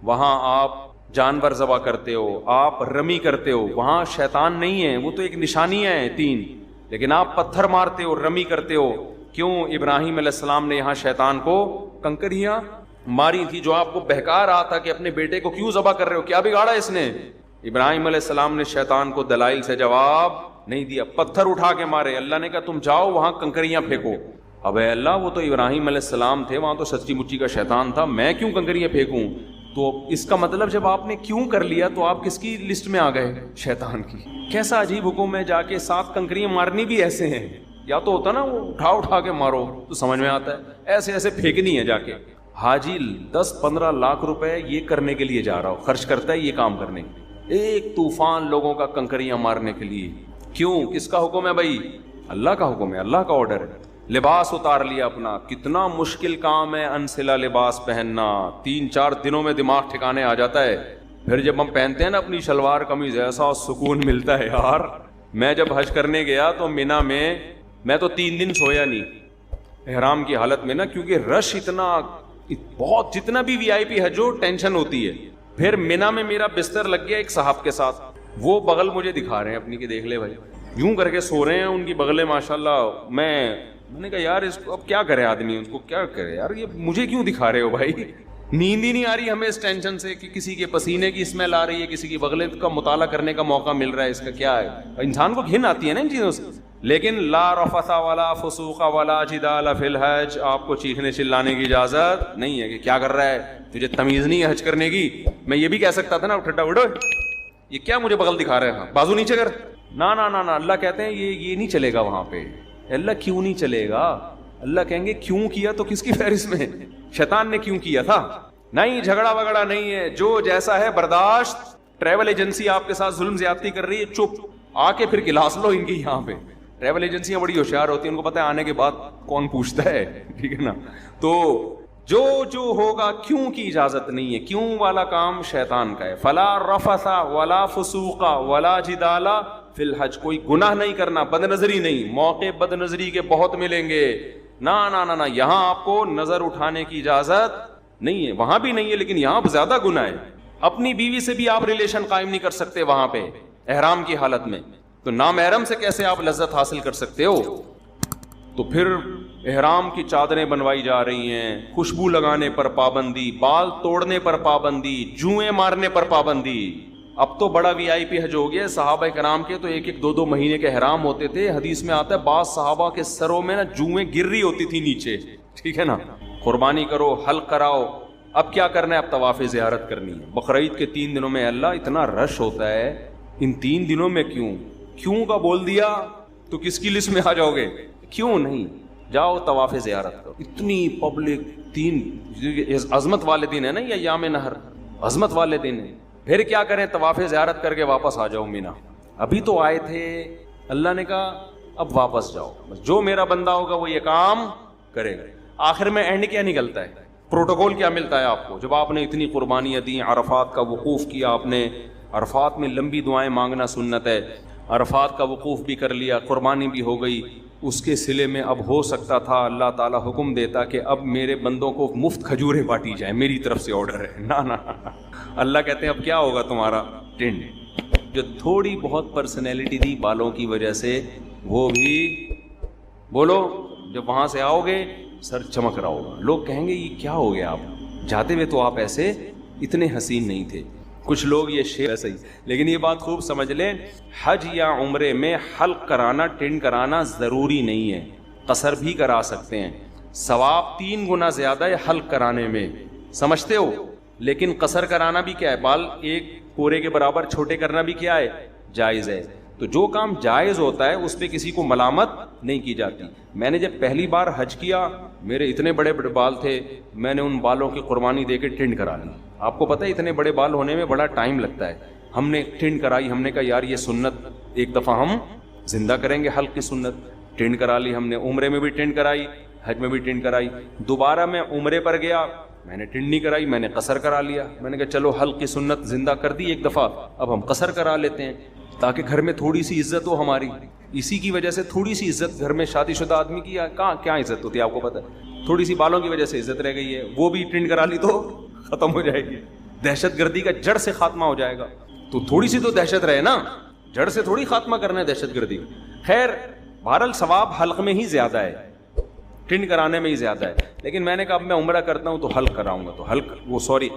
S2: وہاں آپ جانور ذبح کرتے ہو, آپ رمی کرتے ہو, وہاں شیطان نہیں ہے, وہ تو ایک نشانیاں ہیں 3, لیکن آپ پتھر مارتے ہو, رمی کرتے ہو. کیوں؟ ابراہیم علیہ السلام نے یہاں شیطان کو کنکریاں ماری تھی, جو آپ کو بہکا رہا تھا کہ اپنے بیٹے کو کیوں ذبح کر رہے ہو, کیا بگاڑا اس نے. ابراہیم علیہ السلام نے شیطان کو دلائل سے جواب نہیں دیا, پتھر اٹھا کے مارے. اللہ نے کہا تم جاؤ وہاں کنکریاں پھینکو. اب اے اللہ, وہ تو ابراہیم علیہ السلام تھے, وہاں تو سچی مچی کا شیطان تھا, میں کیوں کنکریاں پھینکوں. تو اس کا مطلب جب آپ نے کیوں کر لیا تو آپ کس کی لسٹ میں آ گئے, شیطان کی. کیسا عجیب حکم ہے, جا کے 7 کنکریاں مارنی بھی ایسے ہیں. یا تو ہوتا نا وہ اٹھا کے مارو تو سمجھ میں آتا ہے, ایسے پھینکنی ہے جا کے. حاجی 10-15 لاکھ روپے یہ کرنے کے لیے جا رہا ہو, خرچ کرتا ہے یہ کام کرنے کے لیے, ایک طوفان لوگوں کا کنکریاں مارنے کے لیے. کیوں؟ کس کا حکم ہے بھائی, اللہ کا حکم ہے, اللہ کا آرڈر ہے. لباس اتار لیا اپنا, کتنا مشکل کام ہے انسلا لباس پہننا, 3-4 دنوں میں دماغ ٹھکانے آ جاتا ہے. پھر جب ہم پہنتے ہیں نا اپنی شلوار قمیض, ایسا سکون ملتا ہے یار. میں جب حج کرنے گیا تو مینا میں تو 3 دن سویا نہیں احرام کی حالت میں نا, کیونکہ رش اتنا بہت, جتنا بھی وی آئی پی حج ہو ٹینشن ہوتی ہے. پھر مینا میں میرا بستر لگ گیا ایک صاحب کے ساتھ, وہ بغل مجھے دکھا رہے ہیں اپنی کہ دیکھ لے بھائی, یوں کر کے سو رہے ہیں, ان کی بغلیں ماشاءاللہ. میں نے کہا یار اس کو اب کیا کرے آدمی, ان کو کیا کرے یار, یہ مجھے کیوں دکھا رہے ہو بھائی. نیند ہی نہیں آ رہی ہمیں اس ٹینشن سے کہ کسی کے پسینے کی اسمیل آ رہی ہے, کسی کی بغلت کا مطالعہ کرنے کا موقع مل رہا ہے, اس کا کیا ہے؟ انسان کو گھن آتی ہے نا ان چیزوں سے. لیکن لا رفث ولا فسوق ولا جدال فی الحج, آپ کو چیخنے چلانے کی اجازت نہیں ہے کہ کیا کر رہا ہے, تجھے تمیز نہیں ہے حج کرنے کی. میں یہ بھی کہہ سکتا تھا نا ٹھٹا وڈو, یہ کیا مجھے بغل دکھا رہے ہیں, بازو نیچے کر. نا نا نا نا, اللہ کہتے ہیں یہ نہیں چلے گا وہاں پہ. اللہ کیوں نہیں چلے گا؟ اللہ کہیں گے کیوں کیا تو کس کی فہرست میں؟ شیطان نے کیوں کیا تھا؟ نہیں, جھگڑا وگڑا نہیں ہے, جو جیسا ہے برداشت. ٹریول ایجنسی آپ کے ساتھ ظلم زیادتی کر رہی ہے, چپ آ کے پھر کلاس لو ان کی. یہاں پہ ٹریول ایجنسیاں بڑی ہوشیار ہوتی ہیں, ان کو پتہ ہے آنے کے بعد کون پوچھتا ہے, ٹھیک ہے نا. تو جو ہوگا کیوں کی اجازت نہیں ہے, کیوں والا کام شیطان کا ہے. فلا رفث ولا فسوق ولا جدال فی الحج, کوئی گناہ نہیں کرنا, بد نظری نہیں. موقع بد نظری کے بہت ملیں گے, نا نا نا نا, یہاں آپ کو نظر اٹھانے کی اجازت نہیں ہے. وہاں بھی نہیں ہے لیکن یہاں زیادہ گناہ ہے. اپنی بیوی سے بھی آپ ریلیشن قائم نہیں کر سکتے وہاں پہ احرام کی حالت میں, تو نامحرم سے کیسے آپ لذت حاصل کر سکتے ہو؟ تو پھر احرام کی چادریں بنوائی جا رہی ہیں, خوشبو لگانے پر پابندی, بال توڑنے پر پابندی, جوئیں مارنے پر پابندی. اب تو بڑا وی آئی پی حج ہو گیا. صحابہ کرام کے تو 1-2 مہینے کے احرام ہوتے تھے. حدیث میں آتا ہے بعض صحابہ کے سروں میں نا جوئیں گر رہی ہوتی تھی نیچے, ٹھیک ہے نا. قربانی کرو, حلق کراؤ. اب کیا کرنا ہے؟ اب طواف زیارت کرنی ہے. بقرعید کے 3 دنوں میں اللہ اتنا رش ہوتا ہے, ان 3 دنوں میں کیوں کا بول دیا تو کس کی لسٹ میں آ جاؤ گے؟ کیوں نہیں, جاؤ طواف زیارت کرو. اتنی پبلک, 3 عظمت والے دن ہے نا, یہ ایام نہر عظمت والے دن ہے. پھر کیا کریں؟ طواف زیارت کر کے واپس آ جاؤ مینا. ابھی تو آئے تھے, اللہ نے کہا اب واپس جاؤ, جو میرا بندہ ہوگا وہ یہ کام کرے گا. آخر میں اینڈ کیا نکلتا ہے؟ پروٹوکول کیا ملتا ہے آپ کو؟ جب آپ نے اتنی قربانیاں دی, عرفات کا وقوف کیا آپ نے, عرفات میں لمبی دعائیں مانگنا سنت ہے, عرفات کا وقوف بھی کر لیا, قربانی بھی ہو گئی, اس کے صلے میں اب ہو سکتا تھا اللہ تعالیٰ حکم دیتا کہ اب میرے بندوں کو مفت کھجوریں بانٹی جائیں, میری طرف سے آرڈر ہے. نا نا, اللہ کہتے ہیں اب کیا ہوگا تمہارا ٹینڈ. جو تھوڑی بہت پرسنالٹی تھی بالوں کی وجہ سے, وہ بھی بولو, جب وہاں سے آؤ گے سر چمک رہا ہوگا. لوگ کہیں گے یہ کیا ہو گیا, آپ جاتے ہوئے تو آپ ایسے اتنے حسین نہیں تھے. کچھ لوگ یہ شعر ایسا ہی, لیکن یہ بات خوب سمجھ لیں, حج یا عمرے میں حلق کرانا, ٹنڈ کرانا ضروری نہیں ہے, قصر بھی کرا سکتے ہیں. ثواب 3 گنا زیادہ ہے حلق کرانے میں, سمجھتے ہو. لیکن قصر کرانا بھی کیا ہے, بال 1 پورے کے برابر چھوٹے کرنا بھی کیا ہے, جائز ہے. تو جو کام جائز ہوتا ہے اس پہ کسی کو ملامت نہیں کی جاتی. میں نے جب پہلی بار حج کیا, میرے اتنے بڑے بڑے بال تھے, میں نے ان بالوں کی قربانی دے کے ٹنڈ کرا لی. آپ کو پتہ ہے اتنے بڑے بال ہونے میں بڑا ٹائم لگتا ہے. ہم نے ٹنڈ کرائی, ہم نے کہا یار یہ سنت ایک دفعہ ہم زندہ کریں گے, حلق کی سنت. ٹنڈ کرا لی ہم نے, عمرے میں بھی ٹنڈ کرائی, حج میں بھی ٹنڈ کرائی. دوبارہ میں عمرے پر گیا, میں نے ٹنڈ نہیں کرائی, میں نے قصر کرا لیا. میں نے کہا چلو حلق کی سنت زندہ کر دی ایک دفعہ, اب ہم قصر کرا لیتے ہیں تاکہ گھر میں تھوڑی سی عزت ہو ہماری. اسی کی وجہ سے تھوڑی سی عزت گھر میں شادی شدہ آدمی کی کہاں کیا عزت ہوتی ہے آپ کو پتہ ہے, تھوڑی سی بالوں کی وجہ سے عزت رہ گئی ہے. وہ بھی ٹرینڈ کرا لی تو ختم ہو جائے گی, دہشت گردی کا جڑ سے خاتمہ ہو جائے گا. تو تھوڑی سی تو دہشت رہے نا, جڑ سے تھوڑی خاتمہ کرنا ہے دہشت گردی. خیر بہرحال ثواب حلق میں ہی زیادہ ہے, ٹرینڈ کرانے میں ہی زیادہ ہے. لیکن میں نے کہا اب میں عمرہ کرتا ہوں تو حلق کراؤں گا, تو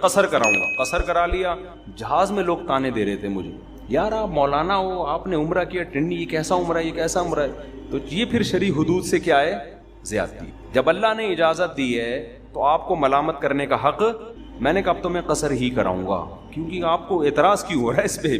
S2: قصر کراؤں گا. قصر کرا لیا. جہاز میں لوگ تانے دے رہے تھے مجھے, یار آپ مولانا ہو, آپ نے عمرہ کیا ٹرینڈ, یہ کیسا عمرہ ہے, یہ کیسا عمرہ ہے. تو یہ پھر شرعی حدود سے کیا ہے, زیادتی. جب اللہ نے اجازت دی ہے تو آپ کو ملامت کرنے کا حق. میں نے کہا اب تو میں قصر ہی کراؤں گا, کیونکہ آپ کو اعتراض کیوں ہو رہا ہے اس پہ,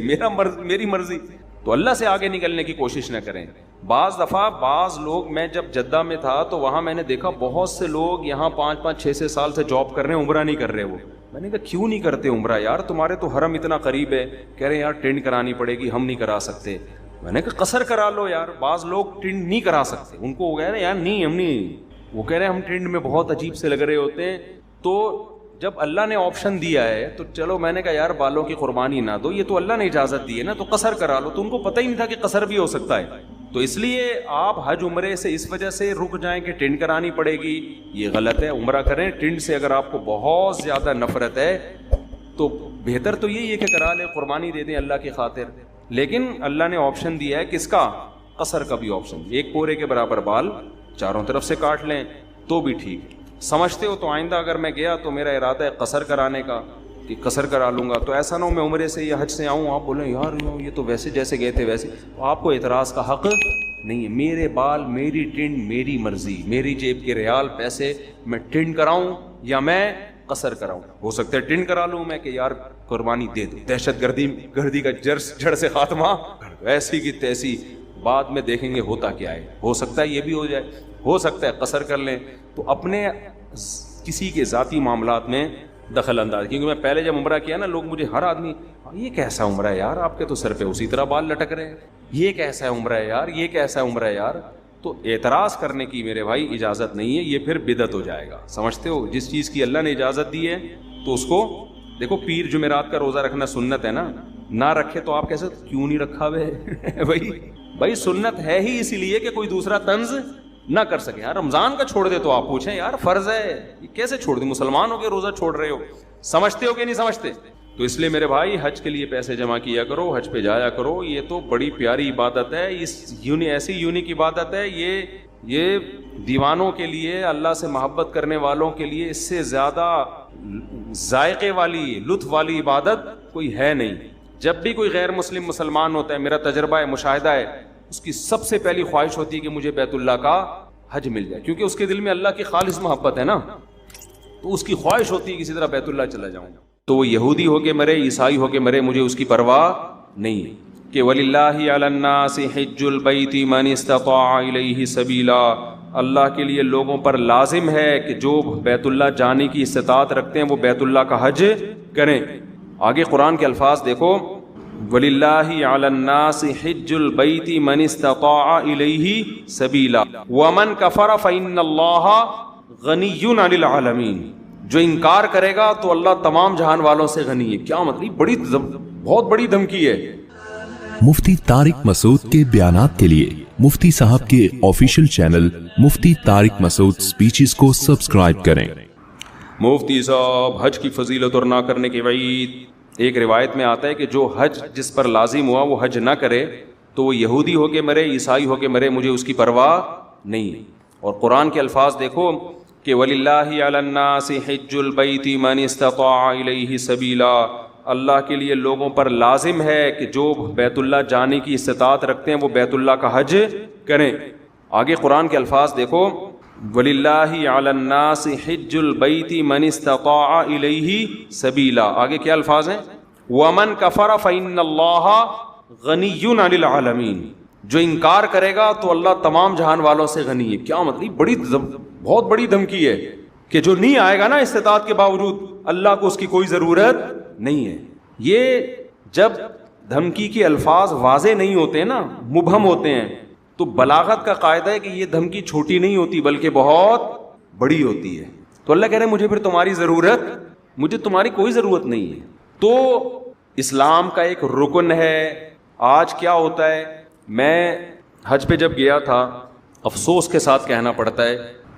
S2: میری مرضی. تو اللہ سے آگے نکلنے کی کوشش نہ کریں. بعض دفعہ بعض لوگ, میں جب جدہ میں تھا تو وہاں میں نے دیکھا بہت سے لوگ یہاں 5-6 سال سے جاب کر رہے ہیں, عمرہ نہیں کر رہے. وہ میں نے کہا کیوں نہیں کرتے عمرہ یار, تمہارے تو حرم اتنا قریب ہے. کہہ رہے ہیں یار ٹرینڈ کرانی پڑے گی, ہم نہیں کرا سکتے. میں نے کہا قصر کرا لو یار. بعض لوگ ٹرینڈ نہیں کرا سکتے, ان کو ہو گیا نا یار نہیں ہم نہیں, وہ کہہ رہے ہیں ہم ٹرینڈ میں بہت عجیب سے لگ رہے ہوتے ہیں. تو جب اللہ نے آپشن دیا ہے تو چلو, میں نے کہا یار بالوں کی قربانی نہ دو, یہ تو اللہ نے اجازت دی ہے نا, تو قصر کرا لو. تو ان کو پتہ ہی نہیں تھا کہ قصر بھی ہو سکتا ہے. تو اس لیے آپ حج عمرے سے اس وجہ سے رک جائیں کہ ٹرینڈ کرانی پڑے گی, یہ غلط ہے. عمرہ کریں ٹرینڈ سے. اگر آپ کو بہت زیادہ نفرت ہے تو بہتر تو یہی ہے کہ کرا لیں, قربانی دے دیں اللہ کی خاطر. لیکن اللہ نے آپشن دیا ہے کس کا, قصر کا بھی آپشن. 1 پورے کے برابر بال چاروں طرف سے کاٹ لیں تو بھی ٹھیک. سمجھتے ہو؟ تو آئندہ اگر میں گیا تو میرا ارادہ ہے قصر کرانے کا کہ قصر کرا لوں گا، تو ایسا نہ ہو میں عمرے سے یا حج سے آؤں آپ بولیں یار یہ تو ویسے جیسے گئے تھے ویسے، تو آپ کو اعتراض کا حق نہیں ہے۔ میرے بال، میری ٹنڈ، میری مرضی، میری جیب کے ریال پیسے میں ٹنڈ کراؤں یا میں قصر کراؤں۔ ہو سکتا ہے ٹنڈ کرا لوں میں کہ یار قربانی دے دو، دہشت گردی کا جڑ سے خاتمہ، ایسی کی تیسی، بعد میں دیکھیں گے ہوتا کیا ہے، ہو سکتا ہے یہ بھی ہو جائے، ہو سکتا ہے قصر کر لیں۔ تو اپنے کسی کے ذاتی معاملات میں دخل انداز، کیونکہ میں پہلے جب عمرہ کیا نا، لوگ مجھے ہر آدمی یہ کیسا عمرہ ہے یار، آپ کے تو سر پہ اسی طرح بال لٹک رہے ہیں، یہ کیسا ہے عمرہ ہے یار، یہ کیسا عمرہ ہے یار۔ تو اعتراض کرنے کی میرے بھائی اجازت نہیں ہے، یہ پھر بدعت ہو جائے گا، سمجھتے ہو؟ جس چیز کی اللہ نے اجازت دی ہے تو اس کو دیکھو۔ پیر جمعرات کا روزہ رکھنا سنت ہے نا، نہ رکھے تو آپ کیسے کیوں نہیں رکھا ہوئے بھائی سنت ہے ہی اسی لیے کہ کوئی دوسرا طنز نہ کر سکے۔ یار رمضان کا چھوڑ دے تو آپ پوچھیں یار فرض ہے، یہ کیسے چھوڑ دیں؟ مسلمان ہو کے روزہ چھوڑ رہے ہو، سمجھتے ہو کہ نہیں سمجھتے؟ تو اس لیے میرے بھائی حج کے لیے پیسے جمع کیا کرو، حج پہ جایا کرو، یہ تو بڑی پیاری عبادت ہے، ایسی یونیک عبادت ہے، یہ دیوانوں کے لیے، اللہ سے محبت کرنے والوں کے لیے اس سے زیادہ ذائقے والی، لطف والی عبادت کوئی ہے نہیں۔ جب بھی کوئی غیر مسلم مسلمان ہوتا ہے، میرا تجربہ ہے، مشاہدہ ہے، اس کی سب سے پہلی خواہش ہوتی ہے کہ مجھے بیت اللہ کا حج مل جائے، کیونکہ اس کے دل میں اللہ کی خالص محبت ہے نا، تو اس کی خواہش ہوتی ہے کسی طرح بیت اللہ چلا جاؤں۔ تو وہ یہودی ہو کے مرے، عیسائی ہو کے مرے، مجھے اس کی پرواہ نہیں ہے کہ وَلِلَّهِ عَلَى النَّاسِ حِجُّ الْبَيْتِ مَنِ اسْتَطَاعَ إِلَيْهِ سَبِيلًا، اللہ کے لیے لوگوں پر لازم ہے کہ جو بیت اللہ جانے کی استطاعت رکھتے ہیں وہ بیت اللہ کا حج کریں۔ آگے قرآن کے الفاظ دیکھو، وَلِلَّهِ عَلَى النَّاسِ حِجُّ الْبَيْتِ مَنِ اسْتَطَاعَ إِلَيْهِ سَبِيلًا وَمَنْ كَفَرَ فَإِنَّ اللَّهَ غَنِيٌّ عَنِ الْعَالَمِينَ، جو انکار کرے گا تو اللہ تمام جہان والوں سے غنی ہے۔ کیا مطلب؟ بہت بڑی دھمکی ہے۔
S3: مفتی طارق مسعود کے بیانات کے لیے مفتی صاحب کے آفیشیل چینل مفتی طارق مسعود سپیچز کو سبسکرائب کریں۔
S2: مفتی صاحب حج کی فضیلت اور نہ کرنے کی وعید۔ ایک روایت میں آتا ہے کہ جو حج جس پر لازم ہوا وہ حج نہ کرے تو وہ یہودی ہو کے مرے، عیسائی ہو کے مرے، مجھے اس کی پرواہ نہیں ہے۔ اور قرآن کے الفاظ دیکھو کہ وَلِلَّهِ عَلَى النَّاسِ حِجُّ الْبَيْتِ مَنِ اسْتَطَاعَ إِلَيْهِ سَبِيلًا، اللہ کے لیے لوگوں پر لازم ہے کہ جو بیت اللہ جانے کی استطاعت رکھتے ہیں وہ بیت اللہ کا حج کریں۔ آگے قرآن کے الفاظ دیکھو، وَلِلَّهِ عَلَى النَّاسِ حِجُّ الْبَيْتِ مَنِ اسْتَطَاعَ إِلَيْهِ سَبِيلًا، آگے کیا الفاظ ہیں؟ وَمَنْ كَفَرَ فَإِنَّ اللَّهَ غَنِيٌّ عَنِ الْعَالَمِينَ، جو انکار کرے گا تو اللہ تمام جہان والوں سے غنی ہے۔ کیا مطلب؟ بہت بڑی دھمکی ہے کہ جو نہیں آئے گا نا استطاعت کے باوجود، اللہ کو اس کی کوئی ضرورت نہیں ہے۔ یہ جب دھمکی کے الفاظ واضح نہیں ہوتے نا، مبہم ہوتے ہیں، تو بلاغت کا قاعدہ ہے کہ یہ دھمکی چھوٹی نہیں ہوتی بلکہ بہت بڑی ہوتی ہے۔ تو اللہ کہہ رہے ہیں مجھے پھر تمہاری ضرورت، مجھے تمہاری کوئی ضرورت نہیں ہے۔ تو اسلام کا ایک رکن ہے۔ آج کیا ہوتا ہے، میں حج پہ جب گیا تھا، افسوس کے ساتھ کہنا پڑتا ہے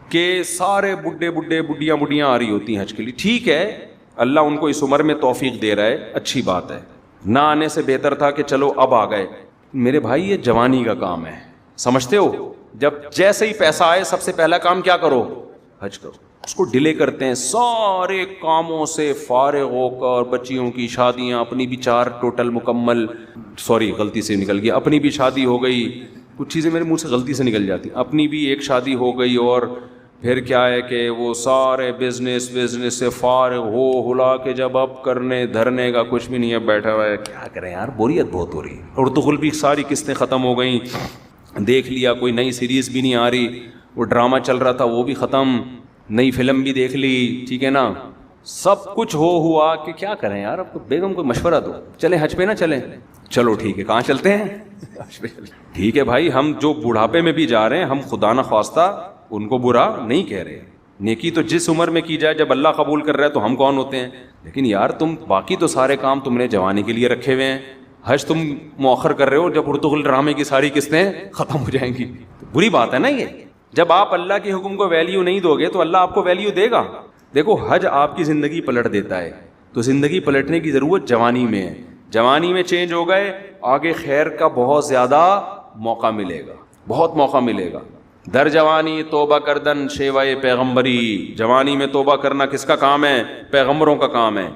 S2: کہ سارے بڈھیاں آ رہی ہوتی ہیں حج کے لیے۔ ٹھیک ہے، اللہ ان کو اس عمر میں توفیق دے رہا ہے، اچھی بات ہے، نہ آنے سے بہتر تھا کہ چلو اب آ گئے۔ میرے بھائی یہ جوانی کا کام ہے، سمجھتے ہو؟ جب جیسے ہی پیسہ آئے سب سے پہلا کام کیا کرو؟ حج کرو۔ اس کو ڈیلے کرتے ہیں، سارے کاموں سے فارغ ہو کر، بچیوں کی شادیاں، اپنی بھی 4 ٹوٹل مکمل، غلطی سے نکل گیا، اپنی بھی شادی ہو گئی، کچھ چیزیں میرے منہ سے غلطی سے نکل جاتی، اپنی بھی ایک شادی ہو گئی، اور پھر کیا ہے کہ وہ سارے بزنس سے فارغ ہو ہلا کے جب اب کرنے دھرنے کا کچھ بھی نہیں ہے، بیٹھا ہوا ہے، کیا کریں یار، بوریت بہت ہو رہی ہے۔ ارطغرل بھی ساری قسطیں ختم ہو گئیں، دیکھ لیا، کوئی نئی سیریز بھی نہیں آ رہی، وہ ڈرامہ چل رہا تھا وہ بھی ختم، نئی فلم بھی دیکھ لی، ٹھیک ہے نا، سب کچھ ہوا کہ کیا کریں یار، اب بیگم کو مشورہ دو، چلیں حج پہ نہ چلیں؟ چلو ٹھیک ہے، کہاں چلتے ہیں؟ ٹھیک ہے بھائی، ہم جو بڑھاپے میں بھی جا رہے ہیں، ہم خدا نہ خواستہ ان کو برا نہیں کہہ رہے، نیکی تو جس عمر میں کی جائے، جب اللہ قبول کر رہا ہے تو ہم کون ہوتے ہیں؟ لیکن یار تم باقی تو سارے کام تم نے جوانی کے لیے رکھے ہوئے ہیں، حج تم مؤخر کر رہے ہو جب ارطغرل ڈرامے کی ساری قسطیں ختم ہو جائیں گی۔ بری بات ہے نا یہ، جب آپ اللہ کے حکم کو ویلیو نہیں دو گے تو اللہ آپ کو ویلیو دے گا۔ دیکھو حج آپ کی زندگی پلٹ دیتا ہے، تو زندگی پلٹنے کی ضرورت جوانی میں ہے، جوانی میں چینج ہو گئے، آگے خیر کا بہت زیادہ موقع ملے گا، بہت موقع ملے گا۔ در جوانی توبہ کردن شیوائے پیغمبری، جوانی میں توبہ کرنا کس کا کام ہے؟ پیغمبروں کا کام ہے.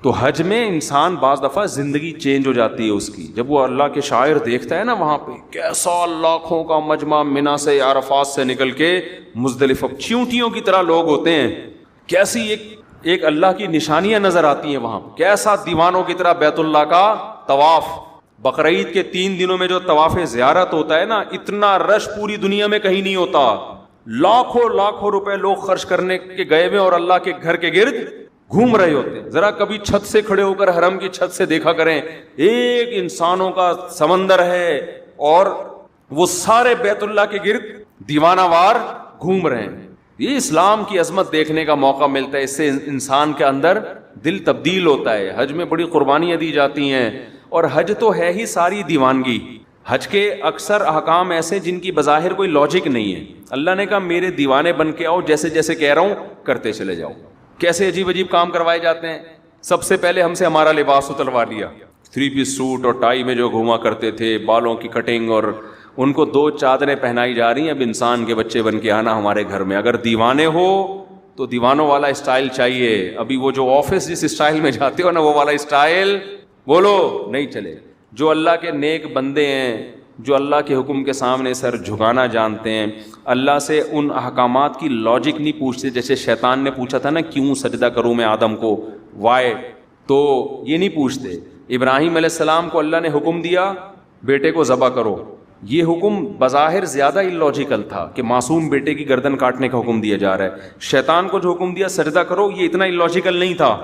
S2: تو حج میں انسان بعض دفعہ زندگی چینج ہو جاتی ہے اس کی، جب وہ اللہ کے شاعر دیکھتا ہے نا وہاں پہ کیسا لاکھوں کا مجمع منا سے عرفات سے نکل کے مزدلفہ، چیونٹیوں کی طرح لوگ ہوتے ہیں، کیسی ایک اللہ کی نشانیاں نظر آتی ہیں وہاں، کیسا دیوانوں کی طرح بیت اللہ کا طواف. بقرعید کے 3 دنوں میں جو طواف زیارت ہوتا ہے نا، اتنا رش پوری دنیا میں کہیں نہیں ہوتا. لاکھوں روپے لوگ خرچ کرنے کے گئے ہوئے اور اللہ کے گھر کے گرد گھوم رہے ہوتے ہیں. ذرا کبھی چھت سے کھڑے ہو کر حرم کی چھت سے دیکھا کریں، ایک انسانوں کا سمندر ہے اور وہ سارے بیت اللہ کے گرد دیوانہ وار گھوم رہے ہیں. یہ اسلام کی عظمت دیکھنے کا موقع ملتا ہے، اس سے انسان کے اندر دل تبدیل ہوتا ہے. حج میں بڑی قربانیاں دی جاتی ہیں، اور حج تو ہے ہی ساری دیوانگی. حج کے اکثر احکام ایسے جن کی بظاہر کوئی لاجک نہیں ہے. اللہ نے کہا میرے دیوانے بن کے آؤ، جیسے جیسے کہہ رہا ہوں کرتے چلے جاؤ. کیسے عجیب عجیب کام کروائے جاتے ہیں. سب سے پہلے ہم سے ہمارا لباس اتروا لیا، 3 پیس سوٹ اور ٹائی میں جو گھوما کرتے تھے، بالوں کی کٹنگ، اور ان کو 2 چادریں پہنائی جا رہی ہیں. اب انسان کے بچے بن کے آنا ہمارے گھر میں. اگر دیوانے ہو تو دیوانوں والا اسٹائل چاہیے. ابھی وہ جو آفس جس اسٹائل میں جاتے ہو نا، وہ والا اسٹائل بولو نہیں چلے. جو اللہ کے نیک بندے ہیں، جو اللہ کے حکم کے سامنے سر جھکانا جانتے ہیں، اللہ سے ان احکامات کی لاجک نہیں پوچھتے. جیسے شیطان نے پوچھا تھا نا کیوں سجدہ کروں میں آدم کو، وائے، تو یہ نہیں پوچھتے. ابراہیم علیہ السلام کو اللہ نے حکم دیا بیٹے کو ذبح کرو. یہ حکم بظاہر زیادہ اللاجیکل تھا کہ معصوم بیٹے کی گردن کاٹنے کا حکم دیا جا رہا ہے. شیطان کو جو حکم دیا سجدہ کرو، یہ اتنا اللاجیکل نہیں تھا.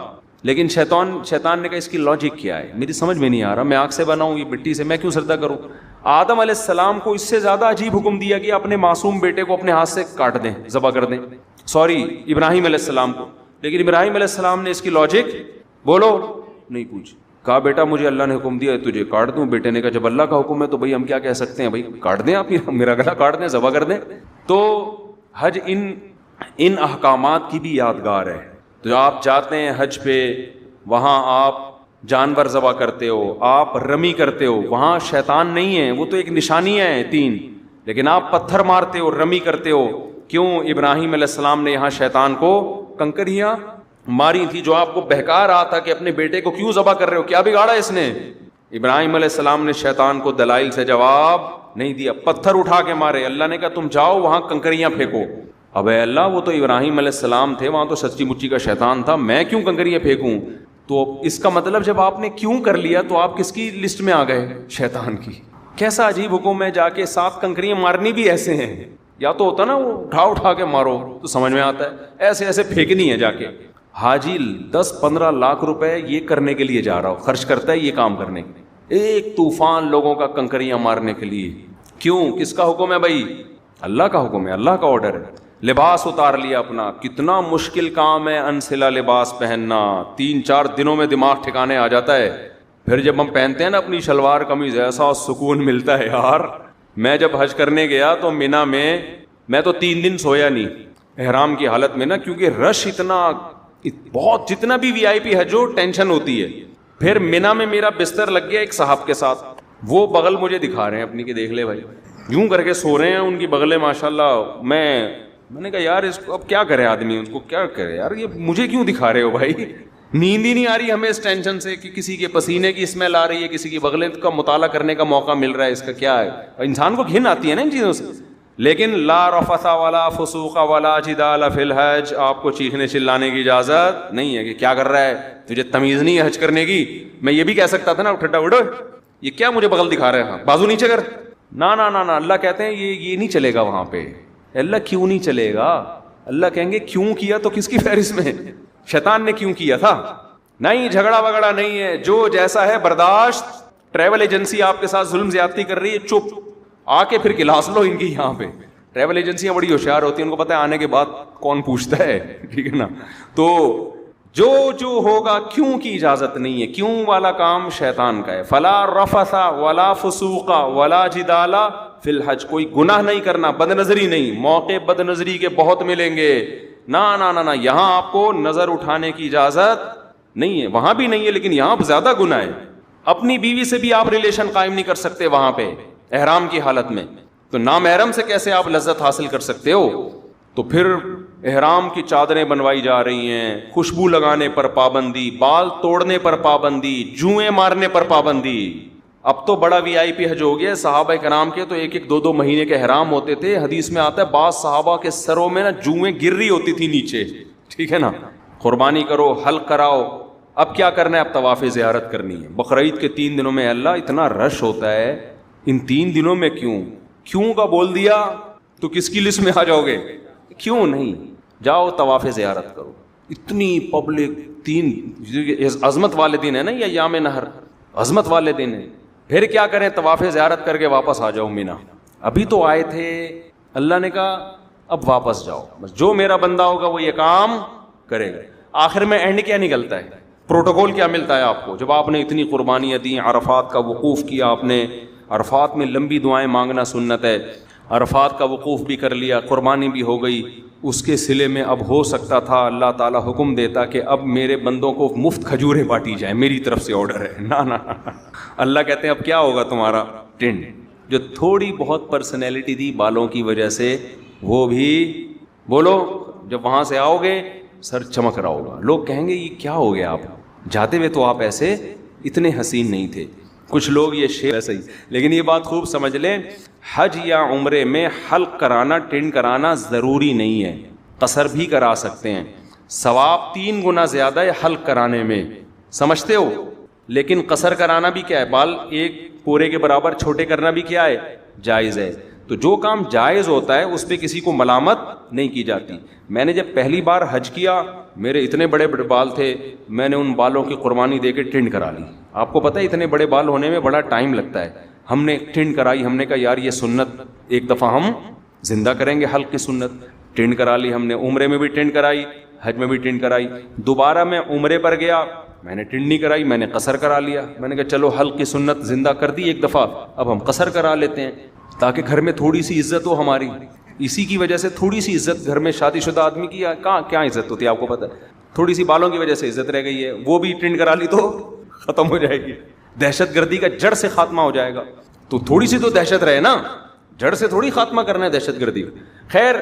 S2: لیکن شیطان نے کہا اس کی لاجک کیا ہے، میری سمجھ میں نہیں آ رہا. میں آگ سے بنا ہوں، یہ مٹی سے، میں کیوں سجدہ کروں. آدم علیہ السلام کو اس سے زیادہ عجیب حکم دیا کہ اپنے معصوم بیٹے کو اپنے ہاتھ سے کاٹ دیں، ذبح کر دیں. ابراہیم علیہ السلام کو. لیکن ابراہیم علیہ السلام نے اس کی لاجک بولو نہیں پوچھی. کہا بیٹا مجھے اللہ نے حکم دیا ہے تجھے کاٹ دوں. بیٹے نے کہا جب اللہ کا حکم ہے تو بھائی ہم کیا کہہ سکتے ہیں، بھائی کاٹ دیں، آپ میرا گلا کاٹ دیں، ذبح کر دیں. تو حج ان احکامات کی بھی یادگار ہے. تو آپ جاتے ہیں حج پہ، وہاں آپ جانور ذبح کرتے ہو، آپ رمی کرتے ہو. وہاں شیطان نہیں ہے، وہ تو ایک نشانیاں ہیں 3، لیکن آپ پتھر مارتے ہو، رمی کرتے ہو. کیوں؟ ابراہیم علیہ السلام نے یہاں شیطان کو کنکریاں ماری تھی، جو آپ کو بہکا رہا تھا کہ اپنے بیٹے کو کیوں ذبح کر رہے ہو، کیا بگاڑا اس نے. ابراہیم علیہ السلام نے شیطان کو دلائل سے جواب نہیں دیا، پتھر اٹھا کے مارے. اللہ نے کہا تم جاؤ وہاں کنکریاں پھینکو. اب اے اللہ وہ تو ابراہیم علیہ السلام تھے، وہاں تو سچی مچی کا شیطان تھا، میں کیوں کنکریاں پھینکوں. تو اس کا مطلب جب آپ نے کیوں کر لیا تو آپ کس کی لسٹ میں آ گئے؟ شیطان کی. کیسا عجیب حکم ہے. جا کے 7 کنکریاں مارنی بھی ایسے ہیں. یا تو ہوتا نا وہ اٹھا کے مارو تو سمجھ میں آتا ہے، ایسے ایسے پھینکنی ہے جا کے. حاجی 10-15 لاکھ روپے یہ کرنے کے لیے جا رہا ہو، خرچ کرتا ہے یہ کام کرنے کے لیے، ایک طوفان لوگوں کا کنکریاں مارنے کے لیے. کیوں؟ کس کا حکم ہے بھائی؟ اللہ کا حکم ہے، اللہ کا آرڈر ہے. لباس اتار لیا اپنا. کتنا مشکل کام ہے انسلا لباس پہننا. 3-4 دنوں میں دماغ ٹھکانے آ جاتا ہے. پھر جب ہم پہنتے ہیں نا اپنی شلوار قمیض، ایسا سکون ملتا ہے یار. میں جب حج کرنے گیا تو مینا میں تو 3 دن سویا نہیں احرام کی حالت میں نا، کیونکہ رش اتنا بہت، جتنا بھی وی آئی پی حج ہو ٹینشن ہوتی ہے. پھر مینا میں میرا بستر لگ گیا ایک صاحب کے ساتھ، وہ بغل مجھے دکھا رہے ہیں اپنی کہ دیکھ لے بھائی، یوں کر کے سو رہے ہیں ان کی بغلیں ماشاءاللہ. میں نے کہا یار اس کو اب کیا کرے آدمی، اس کو کیا کرے یار، یہ مجھے کیوں دکھا رہے ہو بھائی. نیند ہی نہیں آ رہی ہمیں اس ٹینشن سے کہ کسی کے پسینے کی اسمیل آ رہی ہے، کسی کی بغلیں کا مطالعہ کرنے کا موقع مل رہا ہے. اس کا کیا ہے؟ انسان کو گھن آتی ہے نا ان چیزوں سے. لیکن لا رفث ولا فسوق ولا جدال فی الحج، آپ کو چیخنے چلانے کی اجازت نہیں ہے کہ کیا کر رہا ہے، تجھے تمیز نہیں ہے حج کرنے کی. میں یہ بھی کہہ سکتا تھا نا ٹھڈا اڑو، یہ کیا مجھے بغل دکھا رہے ہیں، بازو نیچے کر. نا نا نا نا، اللہ کہتے ہیں یہ نہیں چلے گا وہاں پہ. اللہ کیوں نہیں چلے گا؟ اللہ کہیں گے کیوں کیا تو کس کی فہرست میں؟ شیطان نے کیوں کیا تھا؟ نہیں، جھگڑا وگڑا نہیں ہے، جو جیسا ہے برداشت. ٹریول ایجنسی آپ کے ساتھ ظلم زیادتی کر رہی ہے، چپ آ کے پھر کلاس لو ان کی. یہاں پہ ٹریول ایجنسیاں بڑی ہوشیار ہوتی ہیں، ان کو پتہ ہے آنے کے بعد کون پوچھتا ہے، ٹھیک ہے نا. تو جو ہوگا کیوں کی اجازت نہیں ہے. کیوں والا کام شیطان کا ہے. فلا رفث ولا فسوق ولا جدال فی الحج، کوئی گناہ نہیں کرنا، بد نظری نہیں. موقع بد نظری کے بہت ملیں گے. نا نا نا نا، یہاں آپ کو نظر اٹھانے کی اجازت نہیں ہے. وہاں بھی نہیں ہے لیکن یہاں زیادہ گناہ ہے. اپنی بیوی سے بھی آپ ریلیشن قائم نہیں کر سکتے وہاں پہ احرام کی حالت میں. تو نامحرم سے کیسے آپ لذت حاصل کر سکتے ہو؟ تو پھر احرام کی چادریں بنوائی جا رہی ہیں، خوشبو لگانے پر پابندی، بال توڑنے پر پابندی، جوئیں مارنے پر پابندی. اب تو بڑا وی آئی پی حج ہو گیا. صحابہ کرام کے تو 1-2 مہینے کے احرام ہوتے تھے. حدیث میں آتا ہے بعض صحابہ کے سروں میں نا جوئیں گر رہی ہوتی تھی نیچے. ٹھیک ہے نا، قربانی کرو، حلق کراؤ. اب کیا کرنا ہے؟ اب طواف زیارت کرنی ہے. بقرعید کے 3 دنوں میں اللہ اتنا رش ہوتا ہے، ان 3 دنوں میں کیوں کا بول دیا تو کس کی لسٹ میں آ جاؤ گے؟ کیوں نہیں؟ جاؤ طواف زیارت کرو. اتنی پبلک، 3 عظمت والے دن ہے نا، یا یام نہر عظمت والے دن ہے. پھر کیا کریں؟ طواف زیارت کر کے واپس آ جاؤ مینا. ابھی تو آئے تھے، اللہ نے کہا اب واپس جاؤ. بس جو میرا بندہ ہوگا وہ یہ کام کرے گا. آخر میں اینڈ کیا نکلتا ہے؟ پروٹوکول کیا ملتا ہے آپ کو؟ جب آپ نے اتنی قربانیاں دی، عرفات کا وقوف کیا آپ نے، عرفات میں لمبی دعائیں مانگنا سنت ہے، عرفات کا وقوف بھی کر لیا، قربانی بھی ہو گئی. اس کے صلے میں اب ہو سکتا تھا اللہ تعالیٰ حکم دیتا کہ اب میرے بندوں کو مفت کھجوریں بانٹی جائیں، میری طرف سے آرڈر ہے. نہ اللہ کہتے ہیں اب کیا ہوگا تمہارا ٹینڈ. جو تھوڑی بہت پرسنالٹی دی بالوں کی وجہ سے، وہ بھی بولو جب وہاں سے آؤ گے سر چمک رہا ہوگا. لوگ کہیں گے یہ کیا ہو گیا، آپ جاتے ہوئے تو آپ ایسے اتنے حسین نہیں تھے. کچھ لوگ یہ شیء ایسا ہی. لیکن یہ بات خوب سمجھ لیں، حج یا عمرے میں حلق کرانا، ٹینڈ کرانا ضروری نہیں ہے. قصر بھی کرا سکتے ہیں. ثواب 3 گنا زیادہ ہے حلق کرانے میں، سمجھتے ہو. لیکن قصر کرانا بھی کیا ہے؟ بال 1 پورے کے برابر چھوٹے کرنا بھی کیا ہے؟ جائز ہے. تو جو کام جائز ہوتا ہے اس پہ کسی کو ملامت نہیں کی جاتی. میں نے جب پہلی بار حج کیا، میرے اتنے بڑے بڑے بال تھے، میں نے ان بالوں کی قربانی دے کے ٹینڈ کرا لی. آپ کو پتہ ہے اتنے بڑے بال ہونے میں بڑا ٹائم لگتا ہے. ہم نے ٹینڈ کرائی. ہم نے کہا یار یہ سنت ایک دفعہ ہم زندہ کریں گے، حلق کی سنت. ٹینڈ کرا لی ہم نے. عمرے میں بھی ٹینڈ کرائی، حج میں بھی ٹینڈ کرائی. دوبارہ میں عمرے پر گیا، میں نے ٹینڈ نہیں کرائی، میں نے قصر کرا لیا. میں نے کہا چلو حلق کی سنت زندہ کر دی ایک دفعہ، اب ہم قصر کرا لیتے ہیں تاکہ گھر میں تھوڑی سی عزت ہو ہماری. اسی کی وجہ سے تھوڑی سی عزت گھر میں شادی شدہ آدمی کی کہاں کیا عزت ہوتی ہے آپ کو پتہ ہے. تھوڑی سی بالوں کی وجہ سے عزت رہ گئی ہے، وہ بھی ٹینڈ کرا لی تو ختم ہو جائے گی. دہشت گردی کا جڑ سے خاتمہ ہو جائے گا. تو تھوڑی سی تو دہشت رہے نا، جڑ سے تھوڑی خاتمہ کرنا ہے دہشت گردی. خیر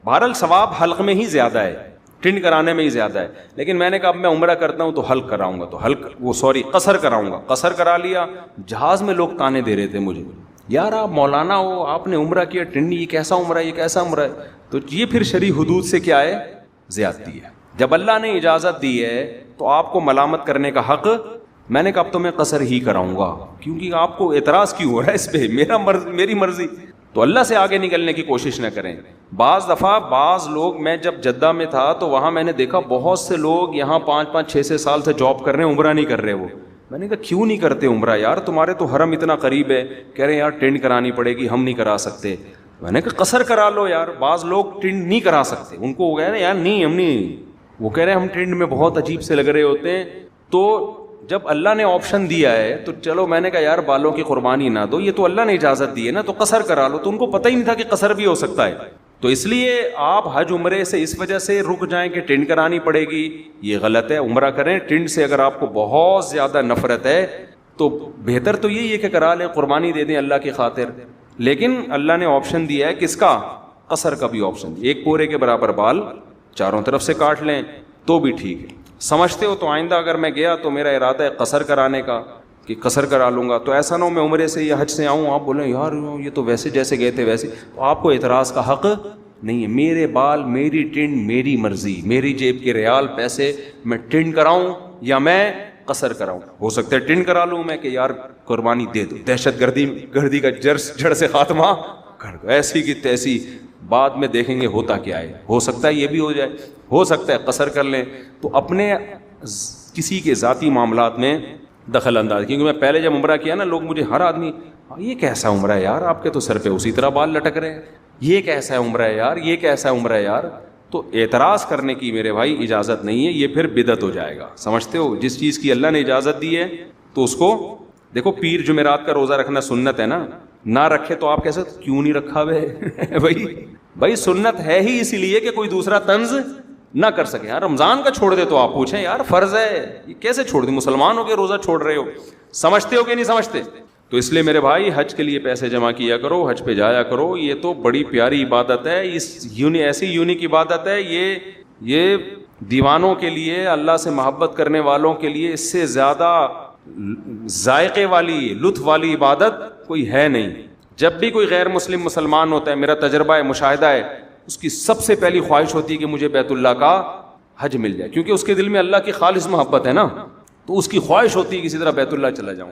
S2: بہرحال ثواب حلق میں ہی زیادہ ہے، ٹینڈ کرانے میں ہی زیادہ ہے. لیکن میں نے کہا اب میں عمرہ کرتا ہوں تو حلق کراؤں گا، تو قصر کراؤں گا. قصر کرا لیا. جہاز میں لوگ تانے دے رہے تھے مجھے، یار آپ مولانا ہو، آپ نے عمرہ کیا، ٹینڈ، یہ کیسا عمرہ ہے، یہ کیسا عمرہ ہے. تو یہ پھر شرعی حدود سے کیا ہے؟ زیادتی ہے. جب اللہ نے اجازت دی ہے تو آپ کو ملامت کرنے کا حق. میں نے کہا اب تو میں قصر ہی کراؤں گا، کیونکہ آپ کو اعتراض کیوں ہو رہا ہے اس پہ؟ میری مرضی. تو اللہ سے آگے نکلنے کی کوشش نہ کریں. بعض دفعہ بعض لوگ، میں جب جدہ میں تھا تو وہاں میں نے دیکھا بہت سے لوگ یہاں 5-5 6 سال سے جاب کر رہے ہیں، عمرہ نہیں کر رہے. وہ میں نے کہا کیوں نہیں کرتے عمرہ یار، تمہارے تو حرم اتنا قریب ہے. کہہ رہے ہیں یار ٹینڈ کرانی پڑے گی، ہم نہیں کرا سکتے. میں نے کہا قصر کرا لو یار. بعض لوگ ٹینڈ نہیں کرا سکتے، ان کو ہو گیا نا یار نہیں ہم نہیں، وہ کہہ رہے ہیں ہم ٹینڈ میں بہت عجیب سے لگ رہے ہوتے ہیں. تو جب اللہ نے آپشن دیا ہے تو چلو، میں نے کہا یار بالوں کی قربانی نہ دو، یہ تو اللہ نے اجازت دی ہے نا، تو قصر کرا لو. تو ان کو پتہ ہی نہیں تھا کہ قصر بھی ہو سکتا ہے. تو اس لیے آپ حج عمرے سے اس وجہ سے رک جائیں کہ ٹینڈ کرانی پڑے گی، یہ غلط ہے. عمرہ کریں. ٹینڈ سے اگر آپ کو بہت زیادہ نفرت ہے تو بہتر تو یہی ہے کہ کرا لیں، قربانی دے دیں اللہ کی خاطر. لیکن اللہ نے آپشن دیا ہے کس کا؟ قصر کا بھی آپشن. 1 پورے کے برابر بال چاروں طرف سے کاٹ لیں تو بھی ٹھیک ہے. سمجھتے ہو؟ تو آئندہ اگر میں گیا تو میرا ارادہ ہے قصر کرانے کا، کہ قصر کرا لوں گا. تو ایسا نہ ہو میں عمرے سے یا حج سے آؤں، آپ بولیں یار یہ تو ویسے جیسے گئے تھے ویسے. تو آپ کو اعتراض کا حق نہیں ہے. میرے بال، میری ٹینڈ، میری مرضی، میری جیب کے ریال پیسے. میں ٹینڈ کراؤں یا میں قصر کراؤں. ہو سکتا ہے ٹینڈ کرا لوں میں کہ یار قربانی دے دو، دہشت گردی کا جڑ سے خاتمہ کر دو. ایسی کی تیسی بعد میں دیکھیں گے ہوتا کیا ہے. ہو سکتا ہے یہ بھی ہو جائے، ہو سکتا ہے قصر کر لیں. تو اپنے کسی کے ذاتی معاملات میں دخل انداز. کیونکہ میں پہلے جب عمرہ کیا نا، لوگ مجھے ہر آدمی یہ کیسا عمرہ ہے یار، آپ کے تو سر پہ اسی طرح بال لٹک رہے ہیں، یہ کیسا ہے عمرہ ہے یار، یہ کیسا عمرہ ہے یار. تو اعتراض کرنے کی میرے بھائی اجازت نہیں ہے، یہ پھر بدعت ہو جائے گا. سمجھتے ہو؟ جس چیز کی اللہ نے اجازت دی ہے تو اس کو دیکھو. پیر جمعرات کا روزہ رکھنا سنت ہے نا، نہ رکھے تو آپ کیسے کیوں نہیں رکھا بھائی سنت ہے ہی اسی لیے کہ کوئی دوسرا طنز نہ کر سکے. یار رمضان کا چھوڑ دے تو آپ پوچھیں یار فرض ہے، یہ کیسے چھوڑ دیں؟ مسلمان ہو کے روزہ چھوڑ رہے ہو. سمجھتے ہو کہ نہیں سمجھتے؟ تو اس لیے میرے بھائی حج کے لیے پیسے جمع کیا کرو, حج پہ جایا کرو. یہ تو بڑی پیاری عبادت ہے, اس ایسی یونیک عبادت ہے, یہ دیوانوں کے لیے, اللہ سے محبت کرنے والوں کے لیے اس سے زیادہ ذائقے والی, لطف والی عبادت کوئی ہے نہیں. جب بھی کوئی غیر مسلم مسلمان ہوتا ہے, میرا تجربہ ہے, مشاہدہ ہے, اس کی سب سے پہلی خواہش ہوتی ہے کہ مجھے بیت اللہ کا حج مل جائے, کیونکہ اس کے دل میں اللہ کی خالص محبت ہے نا, تو اس کی خواہش ہوتی ہے کسی طرح بیت اللہ چلا جاؤں.